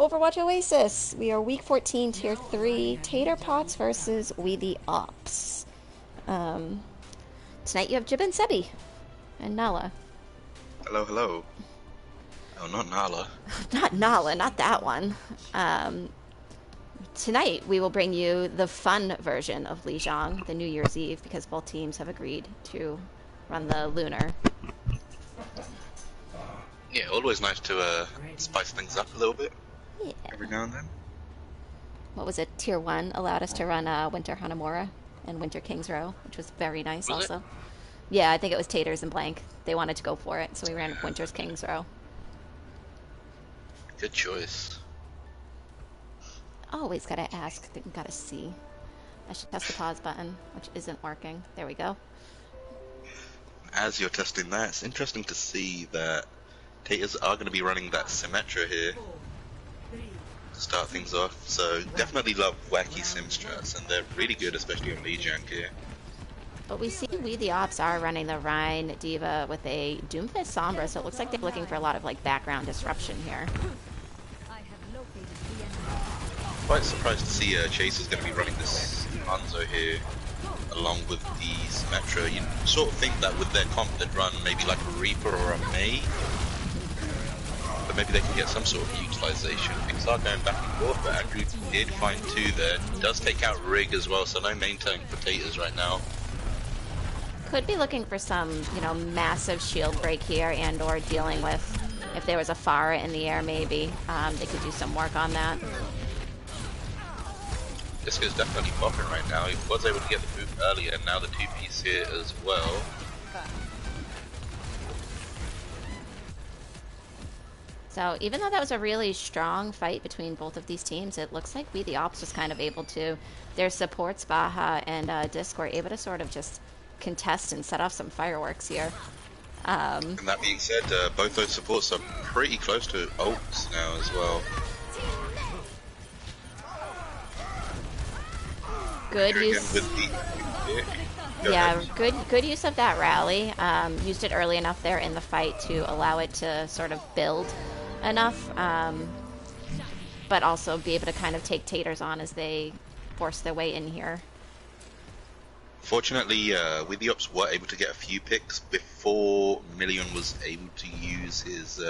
Overwatch Oasis. We are week 14, tier 3, Tater Pots versus We the Ops. Tonight you have Jib and Sebi. And Nala. Hello, hello. Oh, not Nala. Not Nala, not that one. Tonight we will bring you the fun version of Lijiang, the New Year's Eve, because both teams have agreed to run the Lunar. Yeah, always nice to spice things up a little bit. Yeah. Every now and then. What was it? Tier 1 allowed us to run Winter Hanamura and Winter King's Row, which was very nice Was also. it? Yeah, I think it was Taters and Blank. They wanted to go for it, so we ran Winter's King's Row. Good choice. Always gotta ask, gotta see. I should test the pause button, which isn't working. There we go. As you're testing that, it's interesting to see that Taters are going to be running that Symmetra here to start things off. So definitely love wacky sim strats, and they're really good, especially on Lijiang here. But we see We the Ops are running the Rhine Diva with a Doomfist Sombra, so it looks like they're looking for a lot of like background disruption here. Quite surprised to see Chase is going to be running this Hanzo here along with the Symmetra. You sort of think that with their comp they'd run maybe like a Reaper or a Mei, but maybe they can get some sort of utilization. Things are going back and forth, but Andrew did find two there. Does take out Rig as well, so no main tank for Taters right now. Could be looking for some, you know, massive shield break here, and or dealing with, if there was a Pharah in the air maybe, they could do some work on that. Disco's definitely popping right now. He was able to get the move earlier, and now the 2P's here as well. So even though that was a really strong fight between both of these teams, it looks like We the Ops was kind of able to, their supports, Baha and Disc, were able to sort of just contest and set off some fireworks here. And that being said, both those supports are pretty close to ults now as well. Good use. Yeah, good use of that rally. Used it early enough there in the fight to allow it to sort of build enough, but also be able to kind of take Taters on as they force their way in here. Fortunately, with the Ops were able to get a few picks before Million was able to use his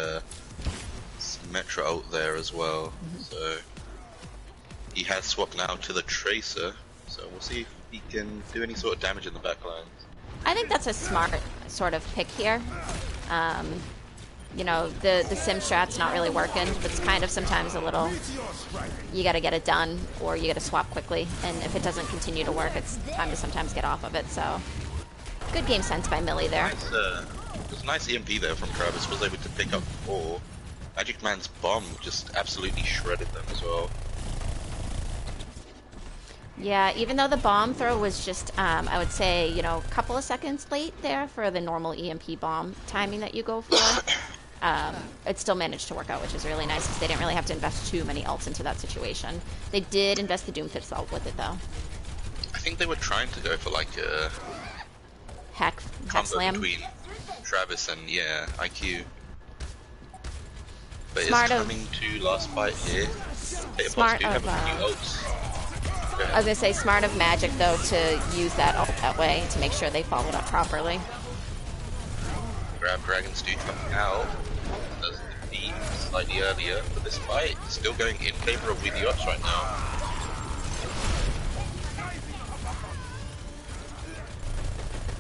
Symmetra ult there as well. So he has swapped now to the Tracer. So we'll see if he can do any sort of damage in the backline. I think that's a smart sort of pick here. You know, the sim strat's not really working, but it's kind of sometimes a little, you gotta get it done, or you gotta swap quickly, and if it doesn't continue to work, it's time to sometimes get off of it, so. Good game sense by Millie there. Nice, it was a nice EMP there from Travis, was able to pick up 4. Magic Man's bomb just absolutely shredded them as well. Yeah, even though the bomb throw was just, I would say, you know, a couple of seconds late there for the normal EMP bomb timing that you go for, it still managed to work out, which is really nice because they didn't really have to invest too many ults into that situation. They did invest the Doomfist ult with it, though. I think they were trying to go for like a Hack combo slam. between Travis and, yeah, IQ. But Smart it's of- coming to last fight here. Smart do have of, a few ults. I was gonna say, smart of Magic, though, to use that ult that way to make sure they followed up properly. Grab Dragons do come out. Does the beat slightly earlier, but this fight is still going in favor of We the Ops right now.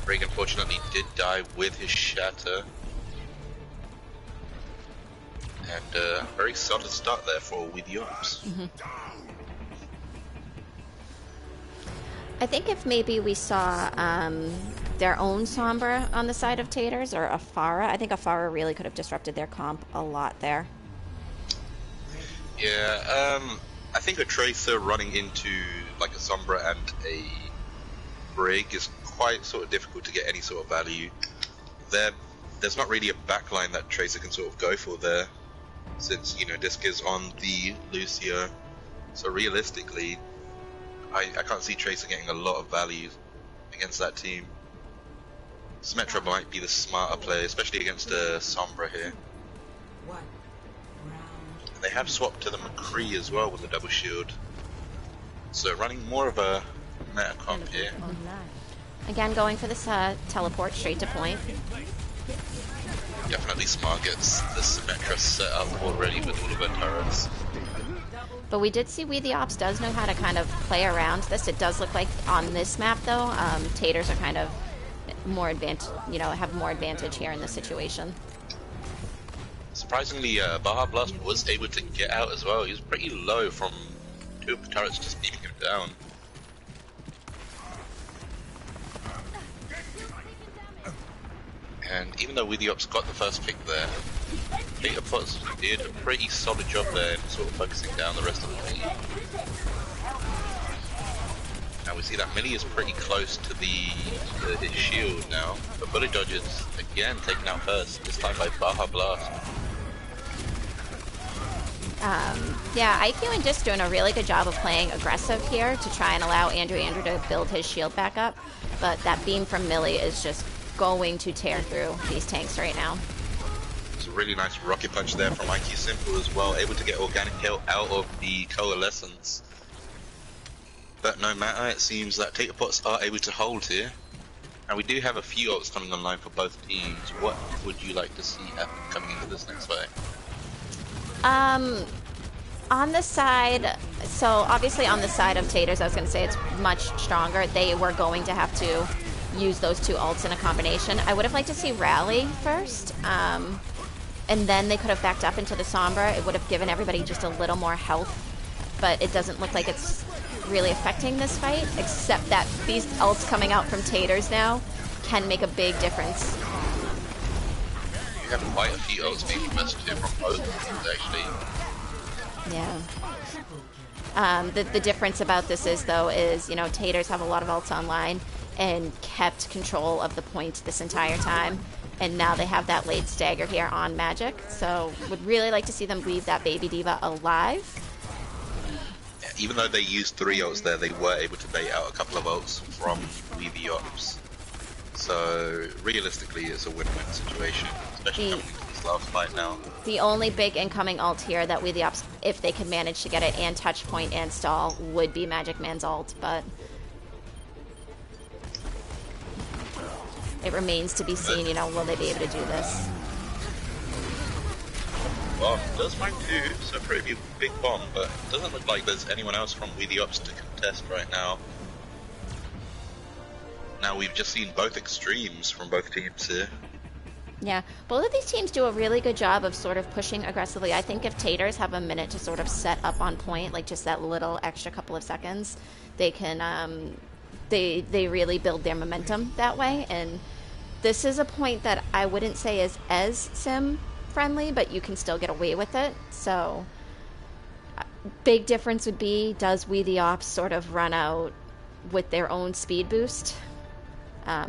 Rig unfortunately did die with his shatter. And very solid start there for We the Ops. I think if maybe we saw their own Sombra on the side of Taters, or a Pharah, I think a Pharah really could have disrupted their comp a lot there. Yeah, I think a Tracer running into like a Sombra and a Brig is quite sort of difficult to get any sort of value. There's not really a backline that Tracer can sort of go for there, since, you know, Disc is on the Lucio. So realistically, I can't see Tracer getting a lot of value against that team. Symmetra might be the smarter play, especially against Sombra here. They have swapped to the McCree as well with the double shield. So running more of a meta comp here. Again, going for this teleport straight to point. Definitely smart gets the Symmetra set up already with all of her turrets. But we did see the Ops does know how to kind of play around this. It does look like on this map though, Taters are kind of more have more advantage here in this situation. Surprisingly, Baja Blast was able to get out as well. He was pretty low from two of the turrets just beating him down. And even though WTO got the first pick there, Data Pots did a pretty solid job there in sort of focusing down the rest of the team. Now we see that Millie is pretty close to his shield now, but Bullet Dodges again taken out first, this time by Baja Blast. Yeah, IQ and Disc doing a really good job of playing aggressive here to try and allow Andrew to build his shield back up, but that beam from Millie is just going to tear through these tanks right now. It's a really nice rocket punch there from IQ Simple as well, able to get Organic Kill out of the Coalescence. But no matter, it seems that Tater Pots are able to hold here. And we do have a few ults coming online for both teams. What would you like to see happen coming into this next fight? On the side, so obviously on the side of Taters, I was going to say it's much stronger. They were going to have to use those two ults in a combination. I would have liked to see Rally first, and then they could have backed up into the Sombra. It would have given everybody just a little more health, but it doesn't look like it's really affecting this fight, except that these ults coming out from Taters now can make a big difference. You have quite a few ults being invested here from both teams, actually. Yeah. The difference about this is, though, is, Taters have a lot of ults online and kept control of the point this entire time. And now they have that late stagger here on Magic. So would really like to see them leave that Baby Diva alive. Yeah, even though they used 3 ults there, they were able to bait out a couple of ults from WTO. So realistically, it's a win-win situation, especially coming into this last fight now. The only big incoming ult here that WTO, if they could manage to get it and touch point and stall, would be Magic Man's ult, but it remains to be seen, will they be able to do this? Well, does find 2, so pretty big bomb, but it doesn't look like there's anyone else from WTO to contest right now. Now we've just seen both extremes from both teams here. Yeah, both of these teams do a really good job of sort of pushing aggressively. I think if Taters have a minute to sort of set up on point, like just that little extra couple of seconds, they can, they really build their momentum that way. And this is a point that I wouldn't say is as sim friendly, but you can still get away with it. So big difference would be, does We The Ops sort of run out with their own speed boost?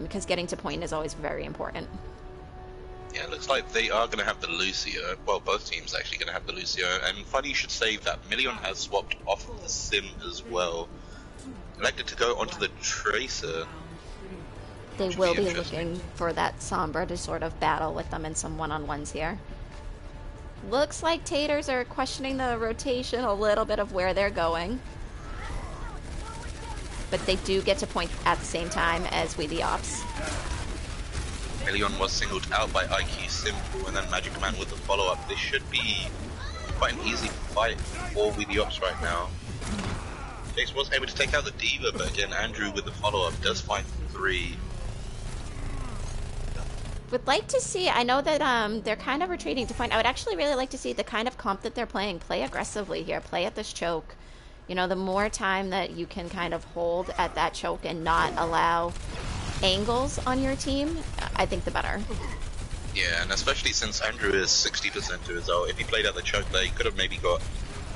Because getting to point is always very important. Yeah, it looks like they are going to have the Lucio. Well, both teams are actually going to have the Lucio. And funny you should say that Million has swapped off of the Sim as well. Elected to go onto the Tracer. They will be looking for that Sombra to sort of battle with them in some one-on-ones here. Looks like Taters are questioning the rotation a little bit of where they're going. But they do get to point at the same time as We The Ops. Million was singled out by IQ Simple, and then Magic Man with the follow-up. This should be quite an easy fight for We The Ops right now. Jace was able to take out the Diva, but again, Andrew with the follow-up does find 3. Would like to see, I know that they're kind of retreating to point. I would actually really like to see the kind of comp that they're playing. Play aggressively here. Play at this choke. The more time that you can kind of hold at that choke and not allow angles on your team, I think the better. Yeah, and especially since Andrew is 60% to his ult, if he played at the choke there, he could have maybe got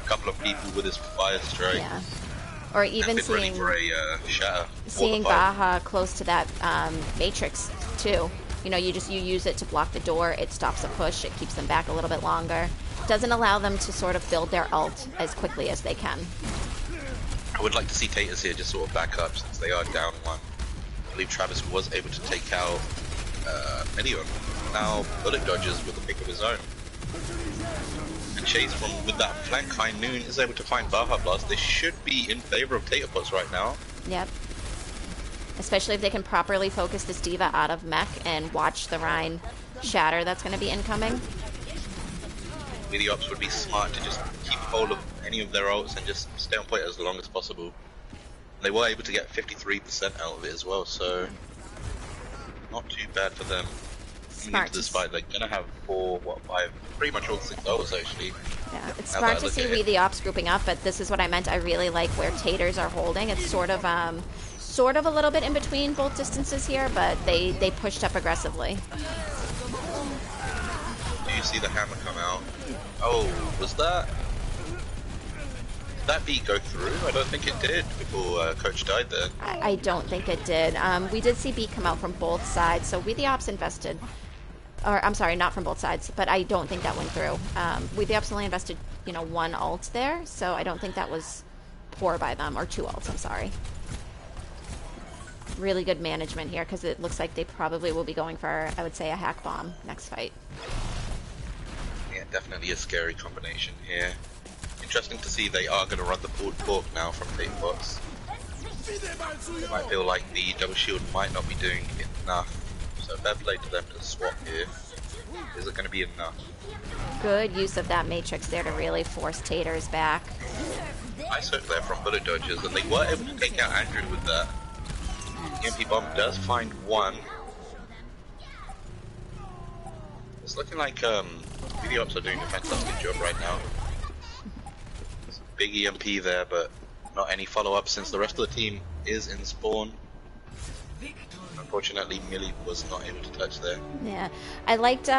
a couple of people with his Fire Strike. Yeah. Or even seeing Baja close to that Matrix too. You use it to block the door, it stops a push, it keeps them back a little bit longer. Doesn't allow them to sort of build their ult as quickly as they can. I would like to see Taters here just sort of back up since they are down 1. I believe Travis was able to take out Million. Now Bullet Dodges with a pick of his own. And chase from with that flank. High Noon is able to find Baja Blast. They should be in favor of Taterpots right now. Yep. Especially if they can properly focus this diva out of mech and watch the Rhine shatter that's going to be incoming. The ops would be smart to just keep hold of any of their ults and just stay on point as long as possible. They were able to get 53% out of it as well, so not too bad for them. Coming into this fight, they're gonna have 4, 5, pretty much all 6 ults actually. Yeah, it's smart to see we the ops grouping up, but this is what I meant. I really like where Taters are holding. It's sort of a little bit in between both distances here, but they pushed up aggressively. Do you see the hammer come out? Oh, was that? Did that beat go through? I don't think it did before Coach died there. I don't think it did. We did see beat come out from both sides, so we the ops invested. Or, I'm sorry, not from both sides, but I don't think that went through. We the ops only invested, you know, 1 ult there, so I don't think that was poor by them, or 2 ults, I'm sorry. Really good management here, because it looks like they probably will be going for, I would say, a hack bomb next fight. Yeah, definitely a scary combination here. Interesting to see they are going to run the pulled pork now from Taterpots. It might feel like the double shield might not be doing enough. So fair play to them to swap here. Is it going to be enough? Good use of that matrix there to really force Taters back. Nice hook there from bullet dodges, and they were able to take out Andrew with that. EMP bomb does find 1. It's looking like the ops are doing a fantastic job right now. There's a big EMP there, but not any follow-up since the rest of the team is in spawn. Unfortunately, Millie was not able to touch there. Yeah, I liked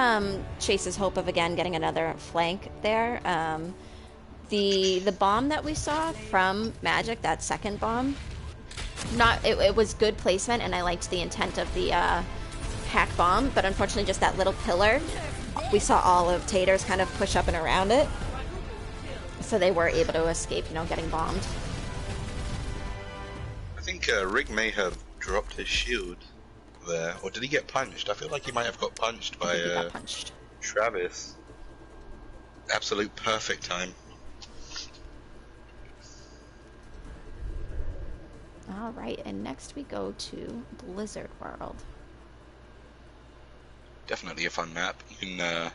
Chase's hope of again getting another flank there. The bomb that we saw from Magic, that second bomb, it was good placement, and I liked the intent of the hack bomb, but unfortunately just that little pillar, we saw all of Taters kind of push up and around it, so they were able to escape, you know, getting bombed. I think Rig may have dropped his shield there, or did he get punched? I feel like he might have got punched by Travis. Absolute perfect time. Alright, and next we go to Blizzard World. Definitely a fun map. You can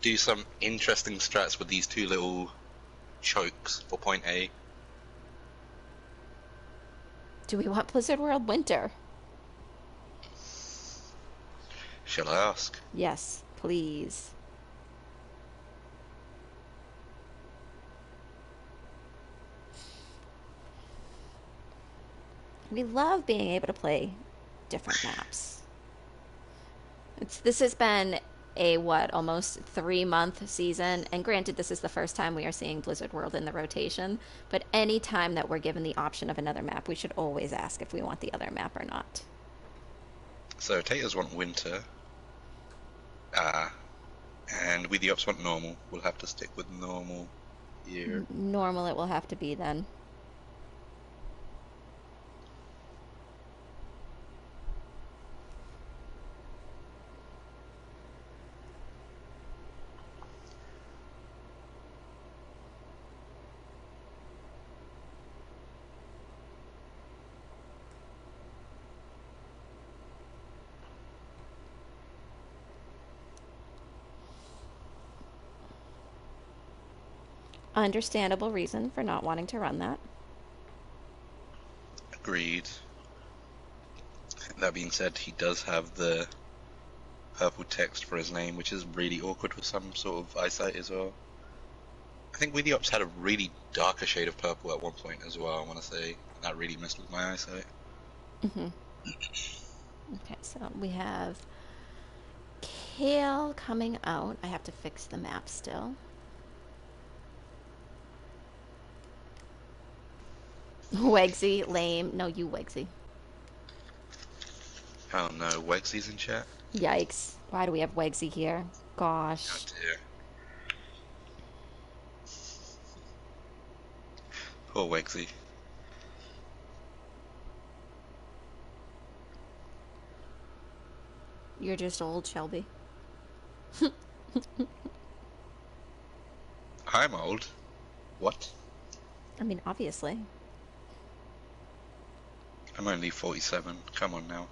do some interesting strats with these 2 little chokes for point A. Do we want Blizzard World Winter? Shall I ask? Yes, please. We love being able to play different maps. This has been a, almost 3-month season, and granted this is the first time we are seeing Blizzard World in the rotation, but any time that we're given the option of another map, we should always ask if we want the other map or not. So Taters want Winter, and we the ops want normal. We'll have to stick with normal here. Normal it will have to be then. Understandable reason for not wanting to run that. Agreed. That being said, he does have the purple text for his name, which is really awkward with some sort of eyesight as well. I think We the Ops had a really darker shade of purple at one point as well, I want to say. That really messed with my eyesight. Okay, so we have Kale coming out. I have to fix the map still. Wegsy, lame. No, you Wegsy. Oh no, Wegsy's in chat? Yikes. Why do we have Wegsy here? Gosh. Oh dear. Poor Wegsy. You're just old, Shelby. I'm old. What? I mean, obviously. I'm only 47. Come on now.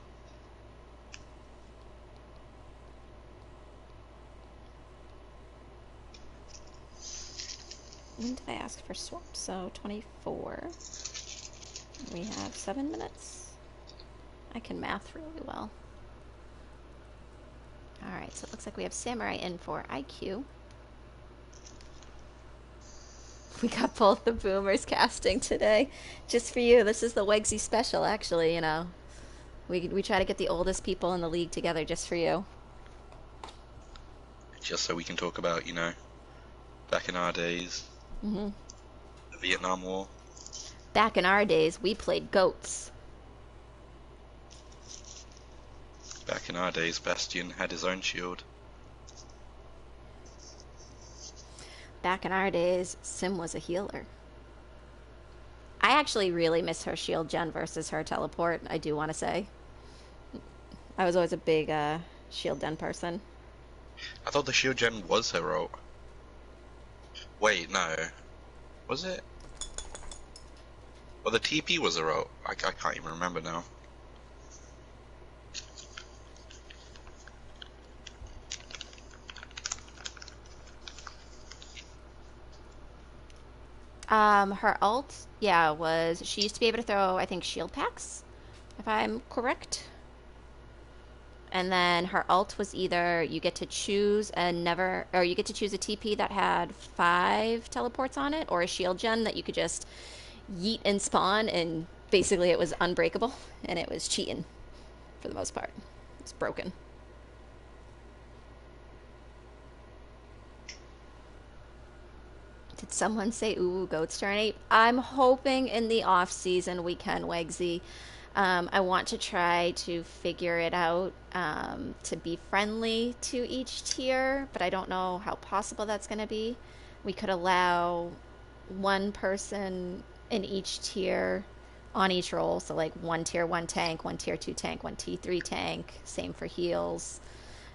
When did I ask for swap? So 24. We have 7 minutes. I can math really well. Alright, so it looks like we have Samurai in for IQ. We got both the boomers casting today. Just for you. This is the Wegsy special, actually, you know. We try to get the oldest people in the league together just for you. Just so we can talk about, you know, back in our days, Mm-hmm. the Vietnam War. Back in our days, we played goats. Back in our days, Bastion had his own shield. Back in our days, Sim was a healer. I actually really miss her shield gen versus her teleport, I do want to say. I was always a big shield den person. I thought the shield gen was her ult. Wait, no. Was it? Well, the TP was her ult. I can't even remember now. Her ult, yeah, was she used to be able to throw, I think, shield packs, if I'm correct. And then her ult was either you get to choose or you get to choose a TP that had 5 teleports on it, or a shield gen that you could just yeet and spawn, and basically it was unbreakable, and it was cheating for the most part. It's broken. Did someone say OwO Goats tourney? I'm hoping in the off season we can, Wegsy. I want to try to figure it out to be friendly to each tier, but I don't know how possible that's going to be. We could allow one person in each tier on each role. So, like, one tier 1 tank, one tier 2 tank, one T3 tank, same for heals.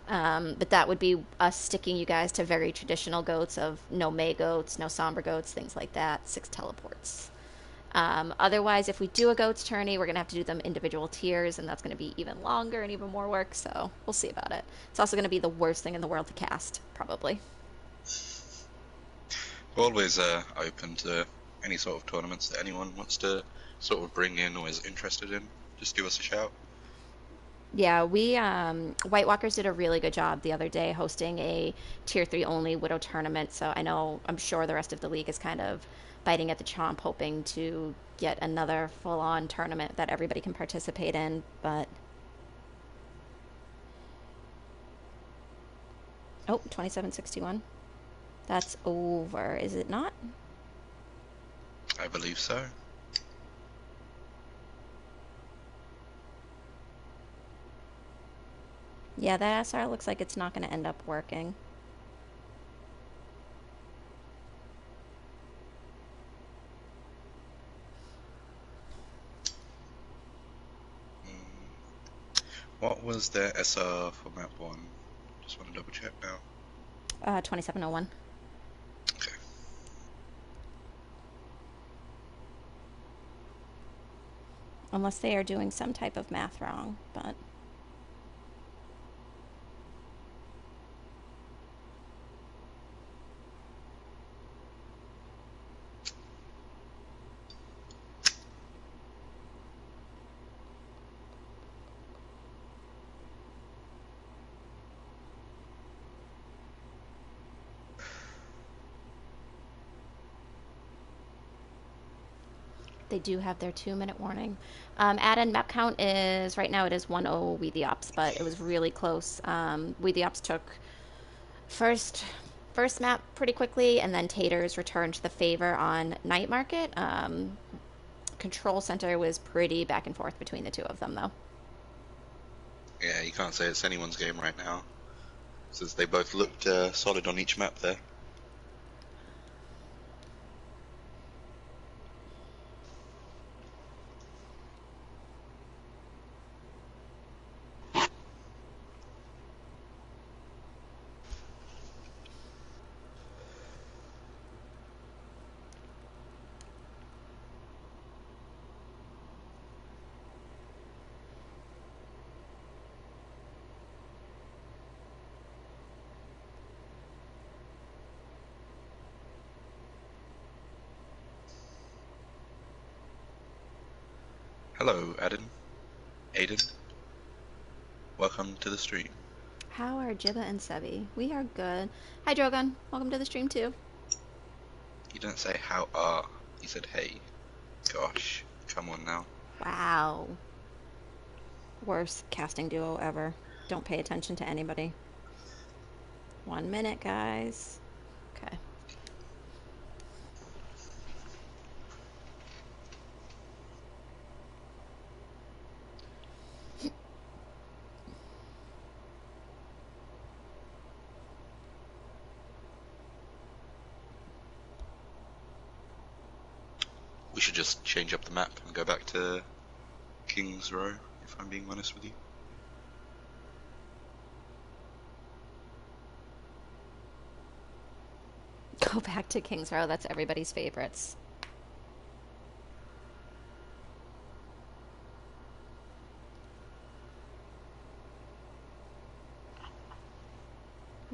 But that would be us sticking you guys to very traditional goats of no May goats, no Sombra goats, things like that, 6 teleports. Otherwise, if we do a goats tourney, we're going to have to do them individual tiers, and that's going to be even longer and even more work, so we'll see about it. It's also going to be the worst thing in the world to cast, probably. We're always open to any sort of tournaments that anyone wants to sort of bring in or is interested in. Just give us a shout. Yeah, we White Walkers did a really good job the other day hosting a tier 3 only Widow tournament. So I'm sure the rest of the league is kind of biting at the chomp, hoping to get another full on tournament that everybody can participate in. But oh, 2761. That's over, is it not? I believe so. Yeah, that SR looks like it's not going to end up working. What was their SR for map 1? Just want to double check now. 2701. Okay. Unless they are doing some type of math wrong, but they do have their 2-minute warning. Add-in map count is, right now it is 1-0 We the Ops, but it was really close. We the Ops took first map pretty quickly, and then Taters returned the favor on Night Market. Control Center was pretty back and forth between the two of them, though. Yeah, you can't say it's anyone's game right now, since they both looked solid on each map there. Hello, Aiden. Welcome to the stream. How are Jibba and Sebi? We are good. Hi, Drogon. Welcome to the stream, too. You didn't say how are, you said hey. Gosh, come on now. Wow. Worst casting duo ever. Don't pay attention to anybody. 1 minute, guys. Okay. We should just change up the map and go back to King's Row, if I'm being honest with you. Go back to King's Row. That's everybody's favorites.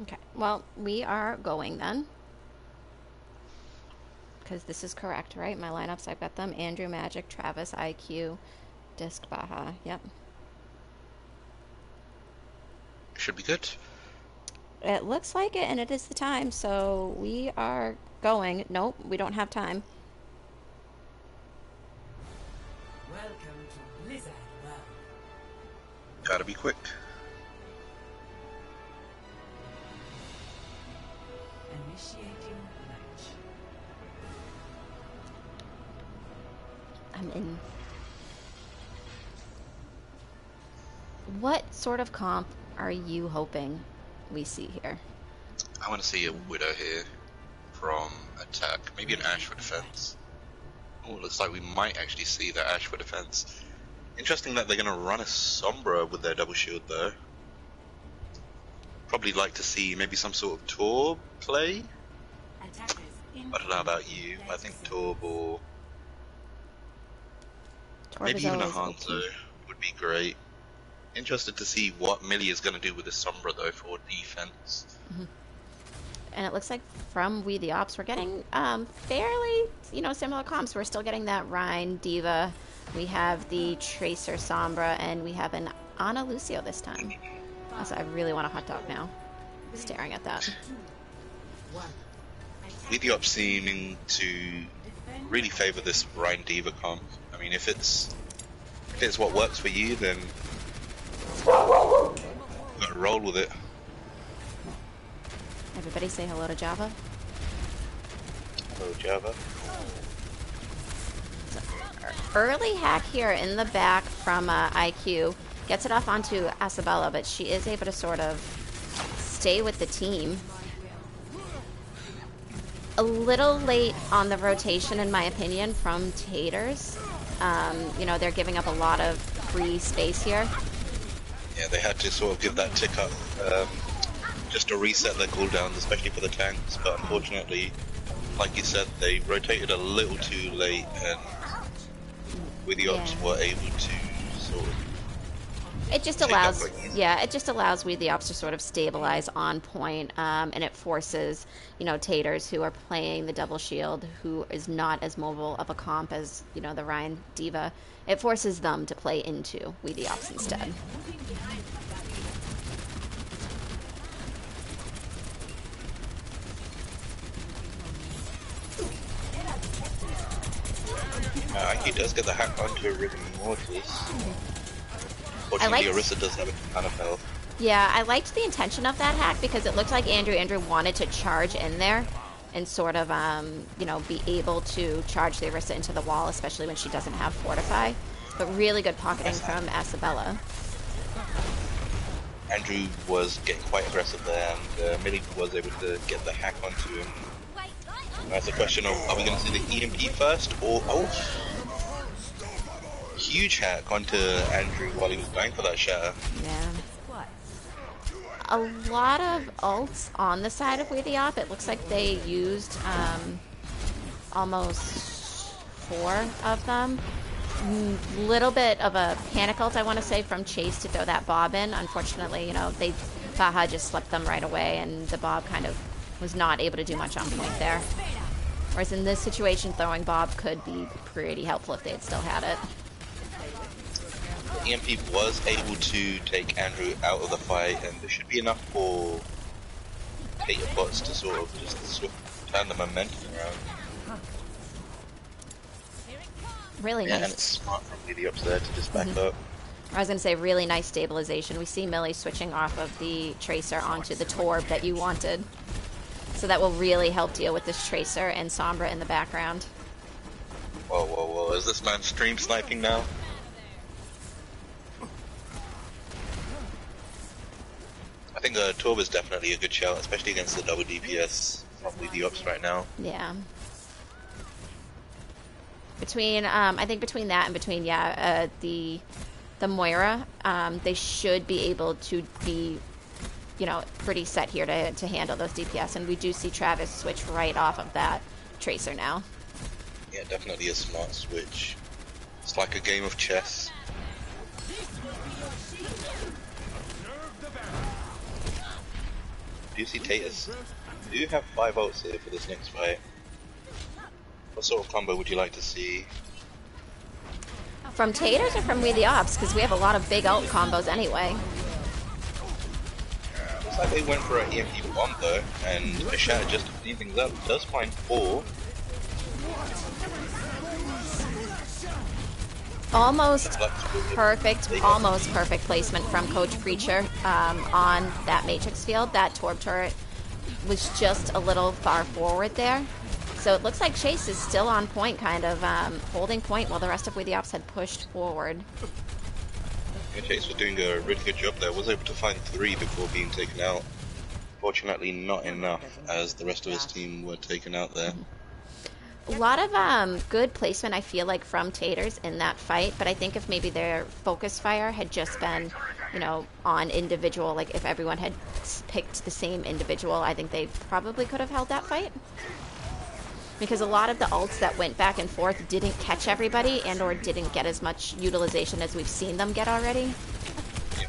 Okay. Well, we are going then. Because this is correct, right? My lineups, I've got them. Andrew, Magic, Travis, IQ, Disc, Baja. Yep. Should be good. It looks like it, and it is the time, so we are going. Nope, we don't have time. Welcome to Blizzard World. Gotta be quick. Initiating launch. I'm in. What sort of comp are you hoping we see here? I want to see a Widow here from attack. Maybe an Ash for defense. Oh, looks like we might actually see that Ash for defense. Interesting that they're going to run a Sombra with their double shield though. Probably like to see maybe some sort of Torb play. I don't know about you. I think Torb or maybe even a Hanzo would be great. Interested to see what Millie is going to do with this Sombra though for defense. Mm-hmm. And it looks like from We the Ops, we're getting fairly, similar comps. We're still getting that Rhine Diva. We have the Tracer Sombra, and we have an Ana Lucio this time. Also, I really want a hot dog now. Staring at that. We the Ops seeming to really favor this Rhine Diva comp. I mean, if it's what works for you, then gotta roll with it. Everybody say hello to Java. Hello, Java. So, early hack here in the back from IQ. Gets it off onto Isabella, but she is able to sort of stay with the team. A little late on the rotation, in my opinion, from Taters. They're giving up a lot of free space here. Yeah, they had to sort of give that tick up just to reset their cooldowns, especially for the tanks, but unfortunately, like you said, they rotated a little too late, and We the Ops were able to sort of it just allows We the Ops to sort of stabilize on point, and it forces, Taters who are playing the double shield, who is not as mobile of a comp as, the Rhine Diva, it forces them to play into We the Ops instead. He does get the hack onto a Rigor Mortis. Fortunately, Orisa doesn't have a ton of health. Yeah, I liked the intention of that hack because it looked like Andrew wanted to charge in there and sort of, be able to charge the Orisa into the wall, especially when she doesn't have Fortify. But really good pocketing from Isabella. Andrew was getting quite aggressive there, and Millie was able to get the hack onto him. That's a question of, are we going to see the EMP first, or huge hack onto Andrew while he was going for that shatter. Yeah. A lot of ults on the side of We the Op. It looks like they used almost 4 of them. Little bit of a panic ult, I want to say, from Chase to throw that Bob in. Unfortunately, Baja just slipped them right away, and the Bob kind of was not able to do much on point there. Whereas in this situation, throwing Bob could be pretty helpful if they had still had it. EMP was able to take Andrew out of the fight, and there should be enough for Tater Bots to sort of just turn the momentum around. Really Yeah, nice. and it's smart from the ups there to just back up. I was going to say really nice stabilization. We see Millie switching off of the Tracer onto the Torb that you wanted. So that will really help deal with this Tracer and Sombra in the background. Whoa, whoa, whoa. Is this man stream sniping now? I think Torb is definitely a good shout, especially against the double DPS from the ups right now. Yeah. Between, I think between that and between, the Moira, they should be able to be, you know, pretty set here to handle those DPS. And we do see Travis switch right off of that Tracer now. Yeah, definitely a smart switch. It's like a game of chess. Do you see Taters? Do you have 5 ults here for this next fight? What sort of combo would you like to see? From Taters or from We the Ops? Because we have a lot of big ult combos anyway. Looks like they went for an EMP bomb though, and Ashat, just to clean things up, does find 4. Almost perfect placement from Coach Preacher on that Matrix field. That Torb turret was just a little far forward there. So it looks like Chase is still on point, kind of holding point while the rest of We the Ops had pushed forward. Yeah, Chase was doing a really good job there, was able to find 3 before being taken out. Fortunately not enough, as the rest of his team were taken out there. A lot of good placement, I feel like, from Taters in that fight, but I think if maybe their focus fire had just been, you know, on individual, like if everyone had picked the same individual, I think they probably could have held that fight. Because a lot of the ults that went back and forth didn't catch everybody and or didn't get as much utilization as we've seen them get already. Yeah.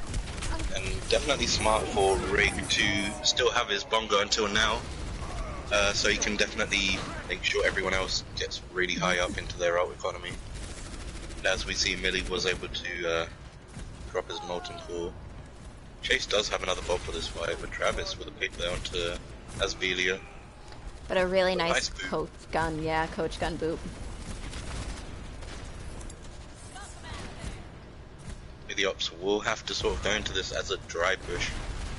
And definitely smart for Rig to still have his bongo until now. So he can definitely make sure everyone else gets really high up into their ult economy. And as we see, Millie was able to drop his Molten Core. Chase does have another bob for this fight, but Travis with a pick there onto Asbelia. But a really nice boot. coach gun, yeah, coach gun boot. The ops will have to sort of go into this as a dry push.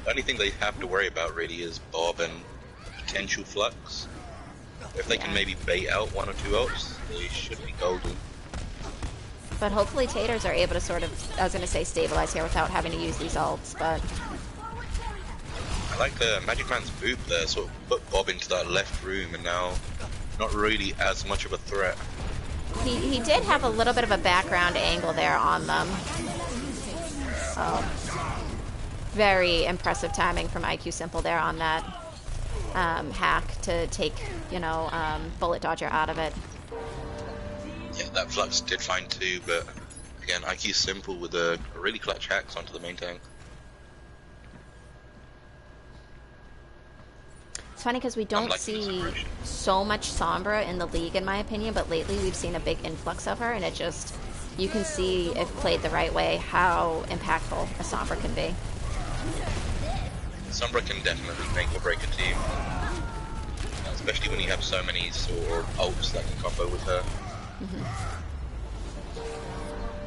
The only thing they have to worry about really is Bob and potential flux. If they can maybe bait out 1 or 2 ults, they should be golden. But hopefully Taters are able to sort of, I was going to say stabilize here without having to use these ults, but... I like the Magic Man's boop there, sort of put Bob into that left room and now not really as much of a threat. He did have a little bit of a background angle there on them. Very impressive timing from IQ Simple there on that hack to take, you know, Bullet Dodger out of it. Yeah, that Flux did fine too, but again, IQ Simple with a really clutch hacks onto the main tank. It's funny because we don't see so much Sombra in the league, in my opinion, but lately we've seen a big influx of her, and it just, you can see, if played the right way, how impactful a Sombra can be. Sombra can definitely make or break a team, especially when you have so many sort of ults that can combo with her.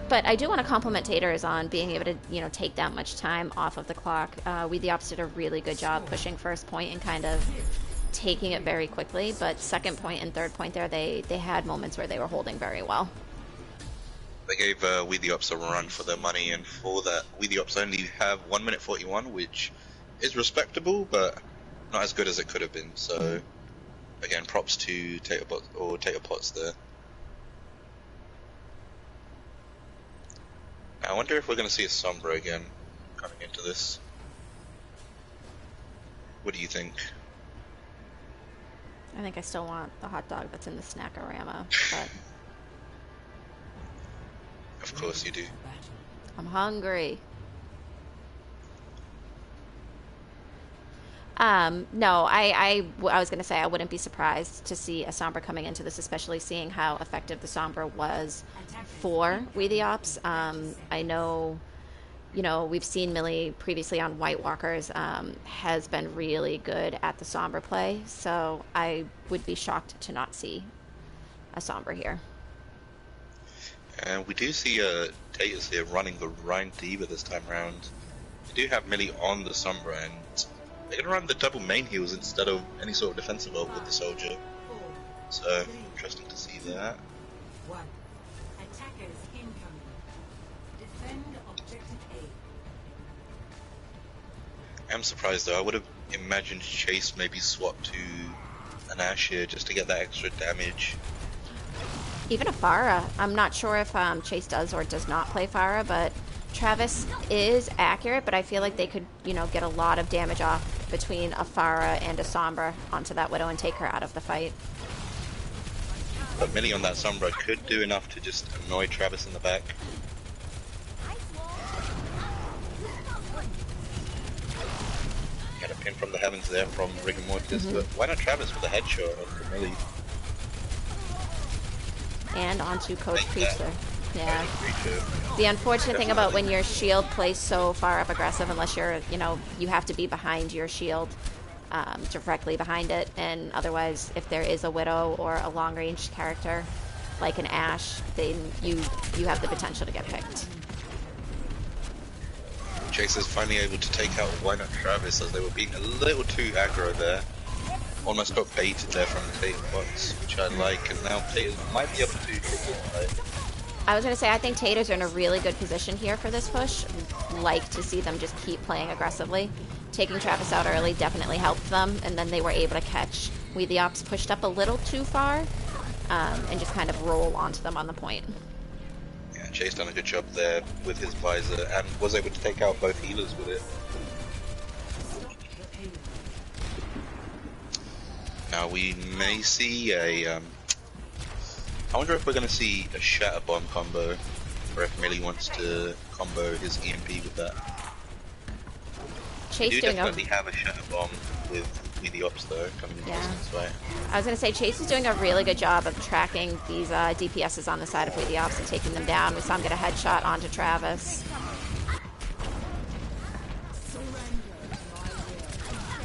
But I do want to compliment Taters on being able to, you know, take that much time off of the clock. We the Ops did a really good job pushing first point and kind of taking it very quickly. But second point and third point there, they had moments where they were holding very well. They gave We the Ops a run for their money, and for that, We the Ops only have 1 minute 41, which is respectable, but not as good as it could have been. So, again, props to Tater Pots there. I wonder if we're going to see a Sombra again coming into this. What do you think? I think I still want the hot dog that's in the Snackorama, but Of course you do. I'm hungry. No, I was going to say I wouldn't be surprised to see a Sombra coming into this, especially seeing how effective the Sombra was for We the Ops. I know, you know, we've seen Millie previously on White Walkers, has been really good at the Sombra play, so I would be shocked to not see a Sombra here. And we do see Tatus here running the Rhine Diva this time around. They do have Millie on the Sombra, and they're going to run the double main heals instead of any sort of defensive ult with the soldier. So, interesting to see that. One. Attackers incoming. Defend objective A. I'm surprised though, I would have imagined Chase maybe swap to an Ashe here just to get that extra damage. Even a Pharah. I'm not sure if Chase does or does not play Pharah, but Travis is accurate, but I feel like they could, you know, get a lot of damage off between a Pharah and a Sombra onto that Widow and take her out of the fight. But Millie on that Sombra could do enough to just annoy Travis in the back. Got a pin from the heavens there from Rigor Mortis, but why not Travis with a headshot on Millie? And onto Coach Preacher. Yeah. Creature. The unfortunate thing about when your shield plays so far up aggressive, unless you're, you know, you have to be behind your shield, directly behind it, and otherwise, if there is a Widow or a long-range character, like an Ashe, then you have the potential to get picked. Chase is finally able to take out Why Not Travis as they were being a little too aggro there. Almost got baited there from the Tater box, which I like, and now Tater might be able to hit this fight. I was going to say, I think Taters are in a really good position here for this push. Like to see them just keep playing aggressively. Taking Travis out early definitely helped them, and then they were able to catch We the Ops pushed up a little too far, and just kind of roll onto them on the point. Yeah, Chase done a good job there with his visor, and was able to take out both healers with it. Now we may see a, I wonder if we're going to see a Shatter Bomb combo, or if Millie wants to combo his EMP with that. Chase We do doing definitely have a Shatter Bomb with the Ops though, coming in this way. I was going to say, Chase is doing a really good job of tracking these DPSs on the side of We the Ops and taking them down. We saw him get a headshot onto Travis.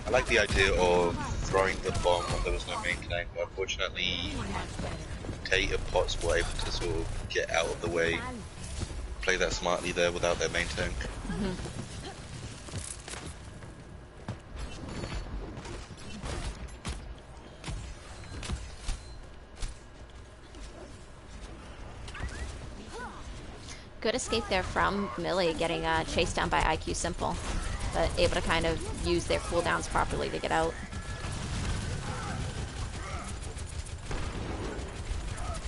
I like the idea of throwing the bomb when there was no main tank, but unfortunately Tater Pots were able to sort of get out of the way, play that smartly there without their main tank. Good escape there from Millie, getting chased down by IQ Simple, but able to kind of use their cooldowns properly to get out.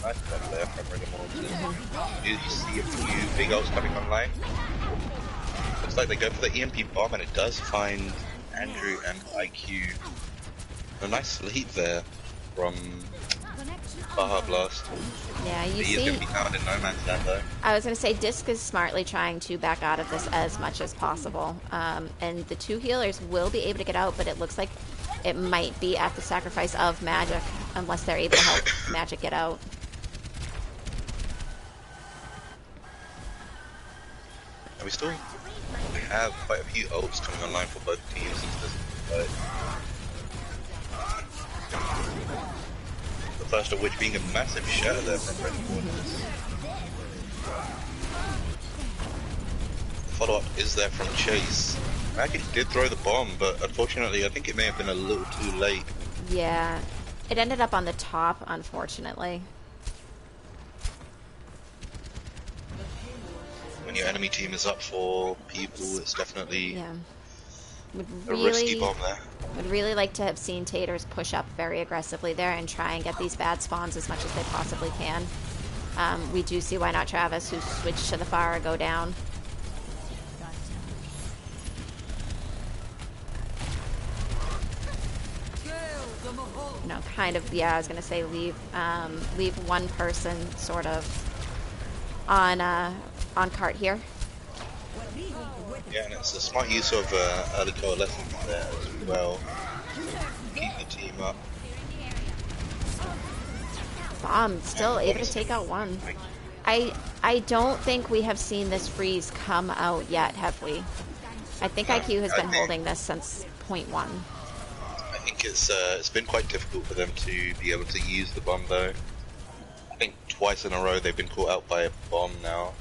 Nice stuff there from Rigor Mortis. You see a few big ults coming online. Looks like they go for the EMP bomb, and it does find Andrew and IQ. A nice lead there from Baja Blast. Yeah, you He is see, going to be found in no man's land though. I was going to say, Disc is smartly trying to back out of this as much as possible. And the two healers will be able to get out, but it looks like it might be at the sacrifice of Magic, unless they're able to help Magic get out. And we still have quite a few ults coming online for both teams into this fight. The first of which being a massive shatter there from Rigor Mortis. The follow-up is there from Chase. Magic did throw the bomb, but unfortunately I think it may have been a little too late. Yeah, it ended up on the top, unfortunately. When your enemy team is up for people, it's definitely Yeah. Would a risky really, bomb there. would really like to have seen Taters push up very aggressively there and try and get these bad spawns as much as they possibly can. We do see Why Not Travis, who switched to the Pharah, go down. You know, kind of, yeah, I was gonna say leave one person sort of on cart here. Yeah, and it's a smart use of early coalescence there as well. Keep the team up. Bomb still And able to take out one. I don't think we have seen this freeze come out yet, have we? I think IQ has been holding this since point 1. I think it's been quite difficult for them to be able to use the bomb though. I think twice in a row they've been caught out by a bomb now.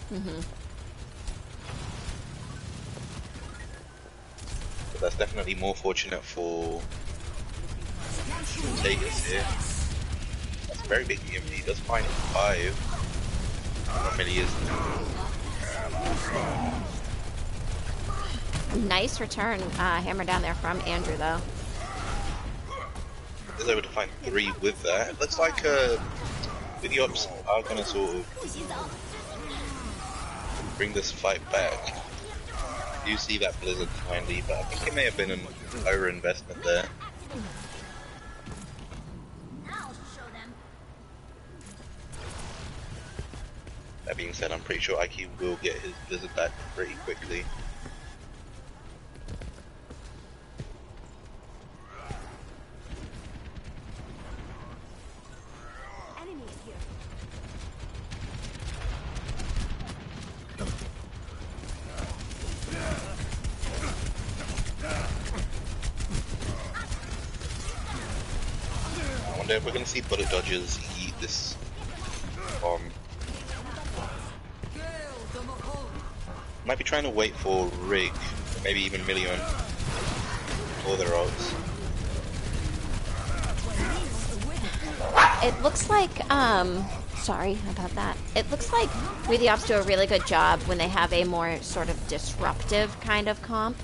But that's definitely more fortunate for Vegas here. That's a very big EMP. Does find 5. Not many is. Nice return hammer down there from Andrew though. Is able to find 3 with that. It looks like video ops are going to sort of bring this fight back. I do see that Blizzard finally, but I think it may have been an overinvestment there. That being said, I'm pretty sure IQ will get his Blizzard back pretty quickly. I wonder if we're going to see bullet dodgers eat this bomb. Might be trying to wait for Rig, maybe even Million, or their ults. It looks like, sorry about that. It looks like We the Ops do a really good job when they have a more sort of disruptive kind of comp.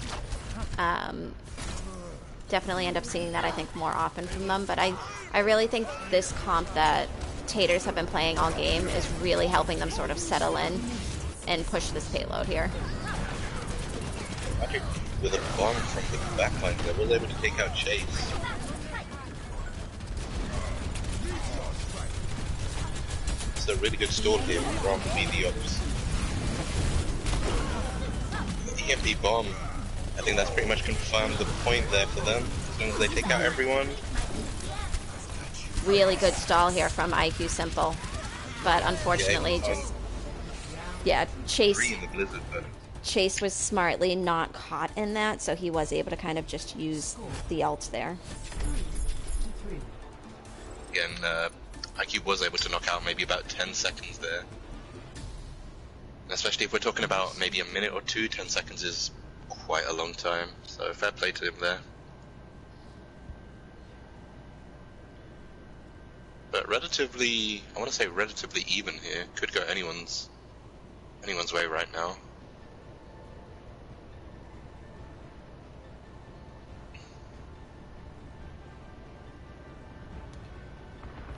Definitely end up seeing that, I think, more often from them, but I really think this comp that Taters have been playing all game is really helping them sort of settle in and push this payload here. Magic with a bomb from the backline that was able to take out Chase. It's a really good stall here from the Ops. EMP bomb, I think that's pretty much confirmed the point there for them. As soon as they take out everyone. Really good stall here from IQ Simple, but unfortunately Chase was smartly not caught in that, so he was able to kind of just use the ult there. Again, IQ was able to knock out maybe about 10 seconds there. Especially if we're talking about maybe a minute or two, 10 seconds is quite a long time, so fair play to him there. But relatively, I want to say relatively even here. Could go anyone's way right now.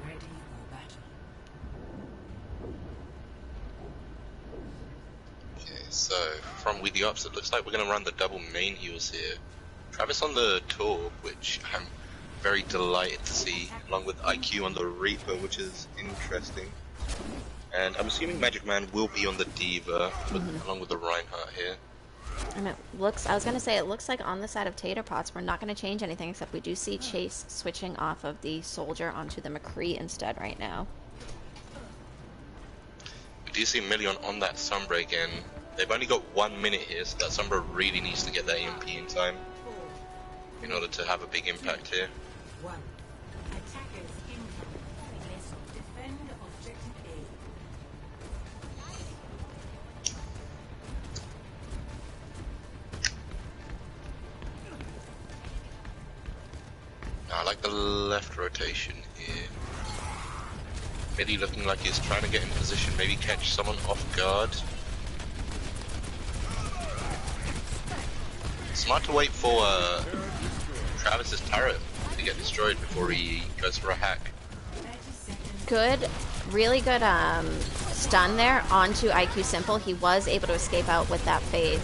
Ready for battle. Okay, so from We the Ops, it looks like we're going to run the double main heals here. Travis on the Torb, which I'm very delighted to see, along with IQ on the Reaper, which is interesting. And I'm assuming Magic Man will be on the Diva, along with the Reinhardt here. And it looks, I was going to say, it looks like on the side of Tater Pots, we're not going to change anything, except we do see Chase switching off of the Soldier onto the McCree instead right now. We do see Million on that Sombra again. They've only got 1 minute here, so that Sombra really needs to get that EMP in time in order to have a big impact here. 1. Attackers incoming. Defend objective A. I like the left rotation here. Millie looking like he's trying to get in position, maybe catch someone off guard. Smart to wait for Travis's turret to get destroyed before he goes for a hack. Good, really good stun there onto IQ Simple. He was able to escape out with that fade.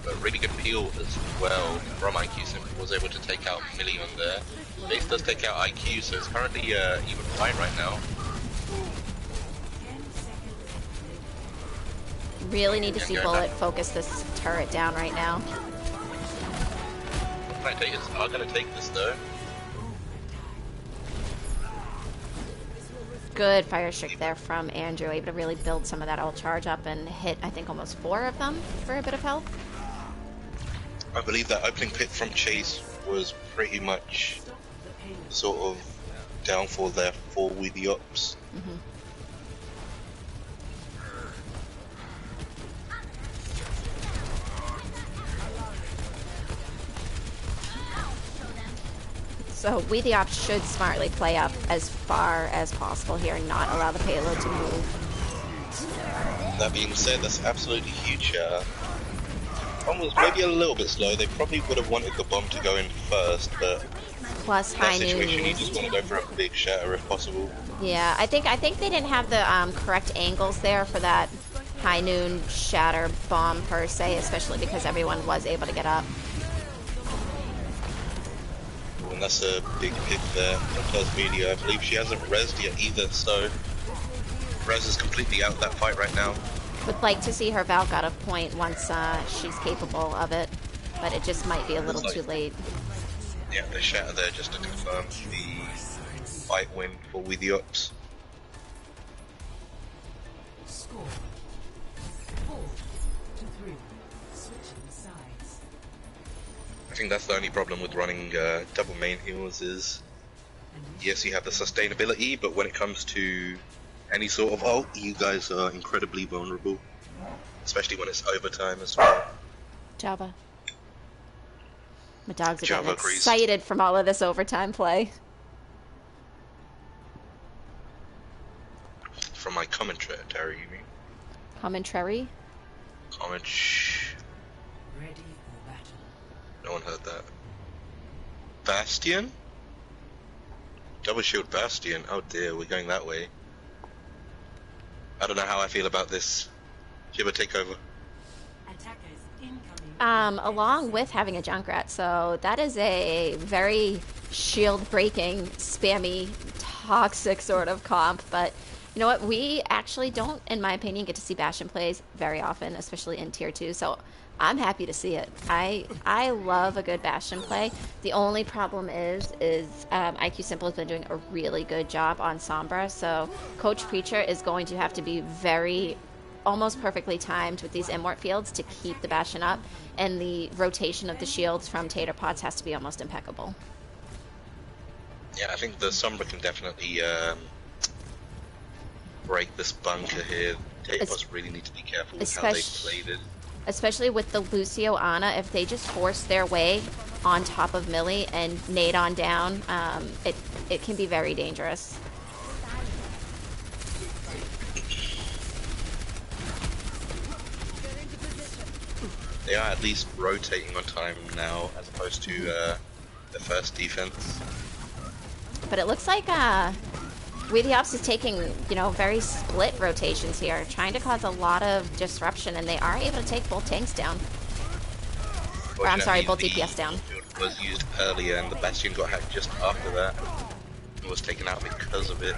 But really good peel as well from IQ Simple. Was able to take out Million there. Base does take out IQ, so it's currently even fight right now. Really need to see Yeah, Bullet focus this turret down right now. I'm gonna take this though. Good fire streak there from Andrew, able to really build some of that ult charge up and hit, I think, almost 4 of them for a bit of health. I believe that opening pit from Chase was pretty much sort of downfall there for with the ops. So We the Ops should smartly play up as far as possible here and not allow the payload to move. That being said, that's absolutely huge. Bomb was maybe a little bit slow. They probably would have wanted the bomb to go in first, but Plus in that high situation noon. you just want to go for a big shatter if possible. Yeah, I think they didn't have the correct angles there for that high noon shatter bomb per se, especially because everyone was able to get up. And that's a big pick there. Plus media, I believe she hasn't rezzed yet either, so Rez is completely out of that fight right now. Would like to see her Valk out of point once she's capable of it, but it just might be a little too late. Yeah, the shatter there just to confirm the fight win for We the Ops. Score 4-3. Switching sides. I think that's the only problem with running double main heals is, yes, you have the sustainability, but when it comes to any sort of ult, you guys are incredibly vulnerable, especially when it's overtime as well. Java. My dogs are Java getting agrees. excited from all of this overtime play. From my commentary, you mean? Commentary? Comment. Ready for battle. No one heard that. Bastion? Double shield Bastion. Oh dear, we're going that way. I don't know how I feel about this. Shiba, take over. Attackers incoming. Along with having a Junkrat, so that is a very shield-breaking, spammy, toxic sort of comp, but you know what? We actually don't, in my opinion, get to see Bastion plays very often, especially in Tier 2, so I'm happy to see it. I love a good Bastion play. The only problem is IQ Simple has been doing a really good job on Sombra, so Coach Preacher is going to have to be very, almost perfectly timed with these Immort fields to keep the Bastion up, and the rotation of the shields from Tater Pots has to be almost impeccable. Yeah, I think the Sombra can definitely break this bunker here. Tapepots really need to be careful with how they played it. Especially with the Lucio Ana, if they just force their way on top of Millie and nade on down, it can be very dangerous. They are at least rotating on time now, as opposed to the first defense. But it looks like We the Ops is taking, very split rotations here, trying to cause a lot of disruption, and they are able to take both tanks down. Or, I'm sorry, both DPS down. It was used earlier, and the Bastion got hacked just after that. It was taken out because of it.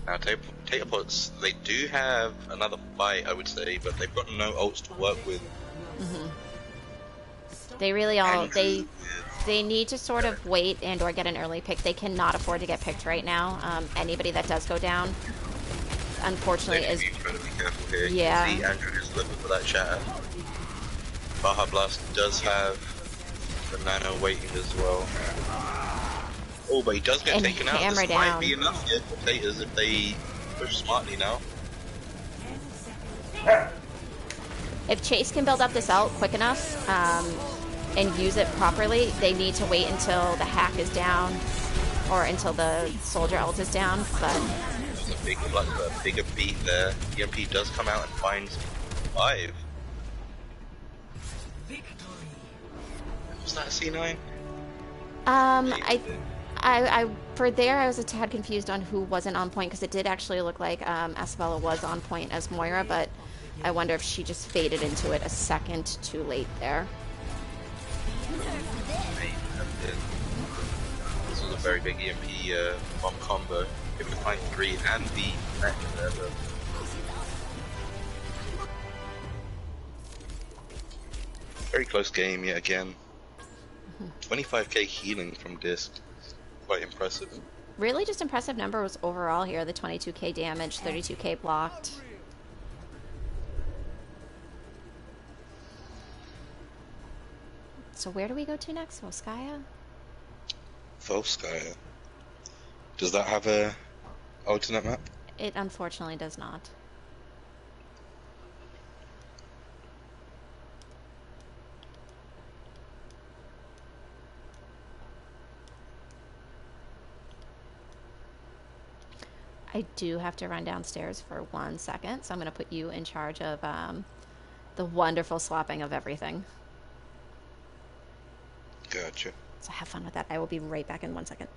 Now, Taterpots, they do have another fight, I would say, but they've got no ults to work with. They really they need to sort of wait and or get an early pick. They cannot afford to get picked right now. Anybody that does go down, unfortunately, is... Be incredibly careful here. Yeah. You can see Andrew is looking for that shatter. Baja Blast does have the nano waiting as well. Oh, but he does get taken out. This might be enough here for Taters if they push smartly now. If Chase can build up this ult quick enough and use it properly, they need to wait until the hack is down or until the soldier ult is down. But there's a bigger beat there. EMP does come out and finds 5. Was that a C9? I for there I was a tad confused on who wasn't on point, because it did actually look like Asabella was on point as Moira, but I wonder if she just faded into it a second too late there. This was a very big EMP bomb combo. Able to find 3 and the net there, though. Very close game yet again. 25k healing from Disc. Quite impressive. Really just impressive numbers overall here. The 22k damage, 32k blocked. So where do we go to next? Volskaya? Volskaya. Does that have a alternate map? It unfortunately does not. I do have to run downstairs for 1 second, so I'm going to put you in charge of the wonderful swapping of everything. Gotcha. So have fun with that. I will be right back in 1 second.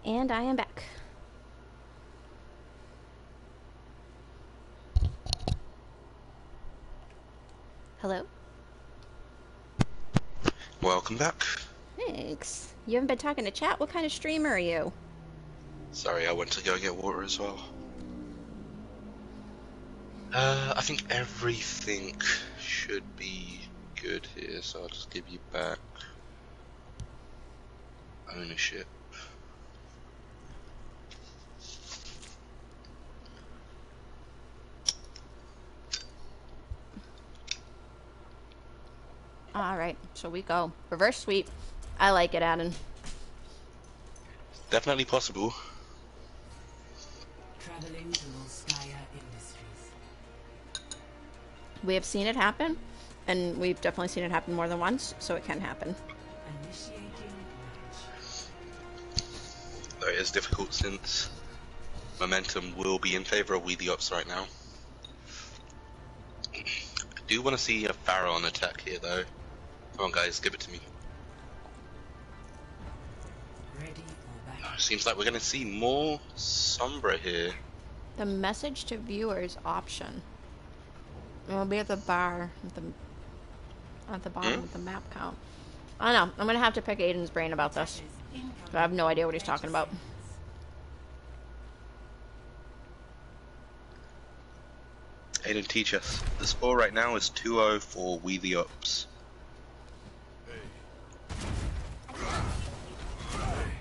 And I am back. Hello? Welcome back. Thanks. You haven't been talking to chat? What kind of streamer are you? Sorry, I went to go get water as well. I think everything should be good here, so I'll just give you back ownership. Alright, so we go. Reverse sweep. I like it, Adam. Definitely possible. Traveling to Volskaya Industries. We have seen it happen, and we've definitely seen it happen more than once, so it can happen. Initiating match. Though it is difficult since momentum will be in favor of We the Ops right now. I do want to see a Pharaoh on attack here though. Come on guys, give it to me. Ready for battle. Seems like we're going to see more Sombra here. The message to viewers option. It'll be at the bar at the bottom of the map count. I don't know. I'm gonna have to pick Aiden's brain about this. I have no idea what he's talking about. Aiden, teach us. The score right now is 2-0 for We the Ops.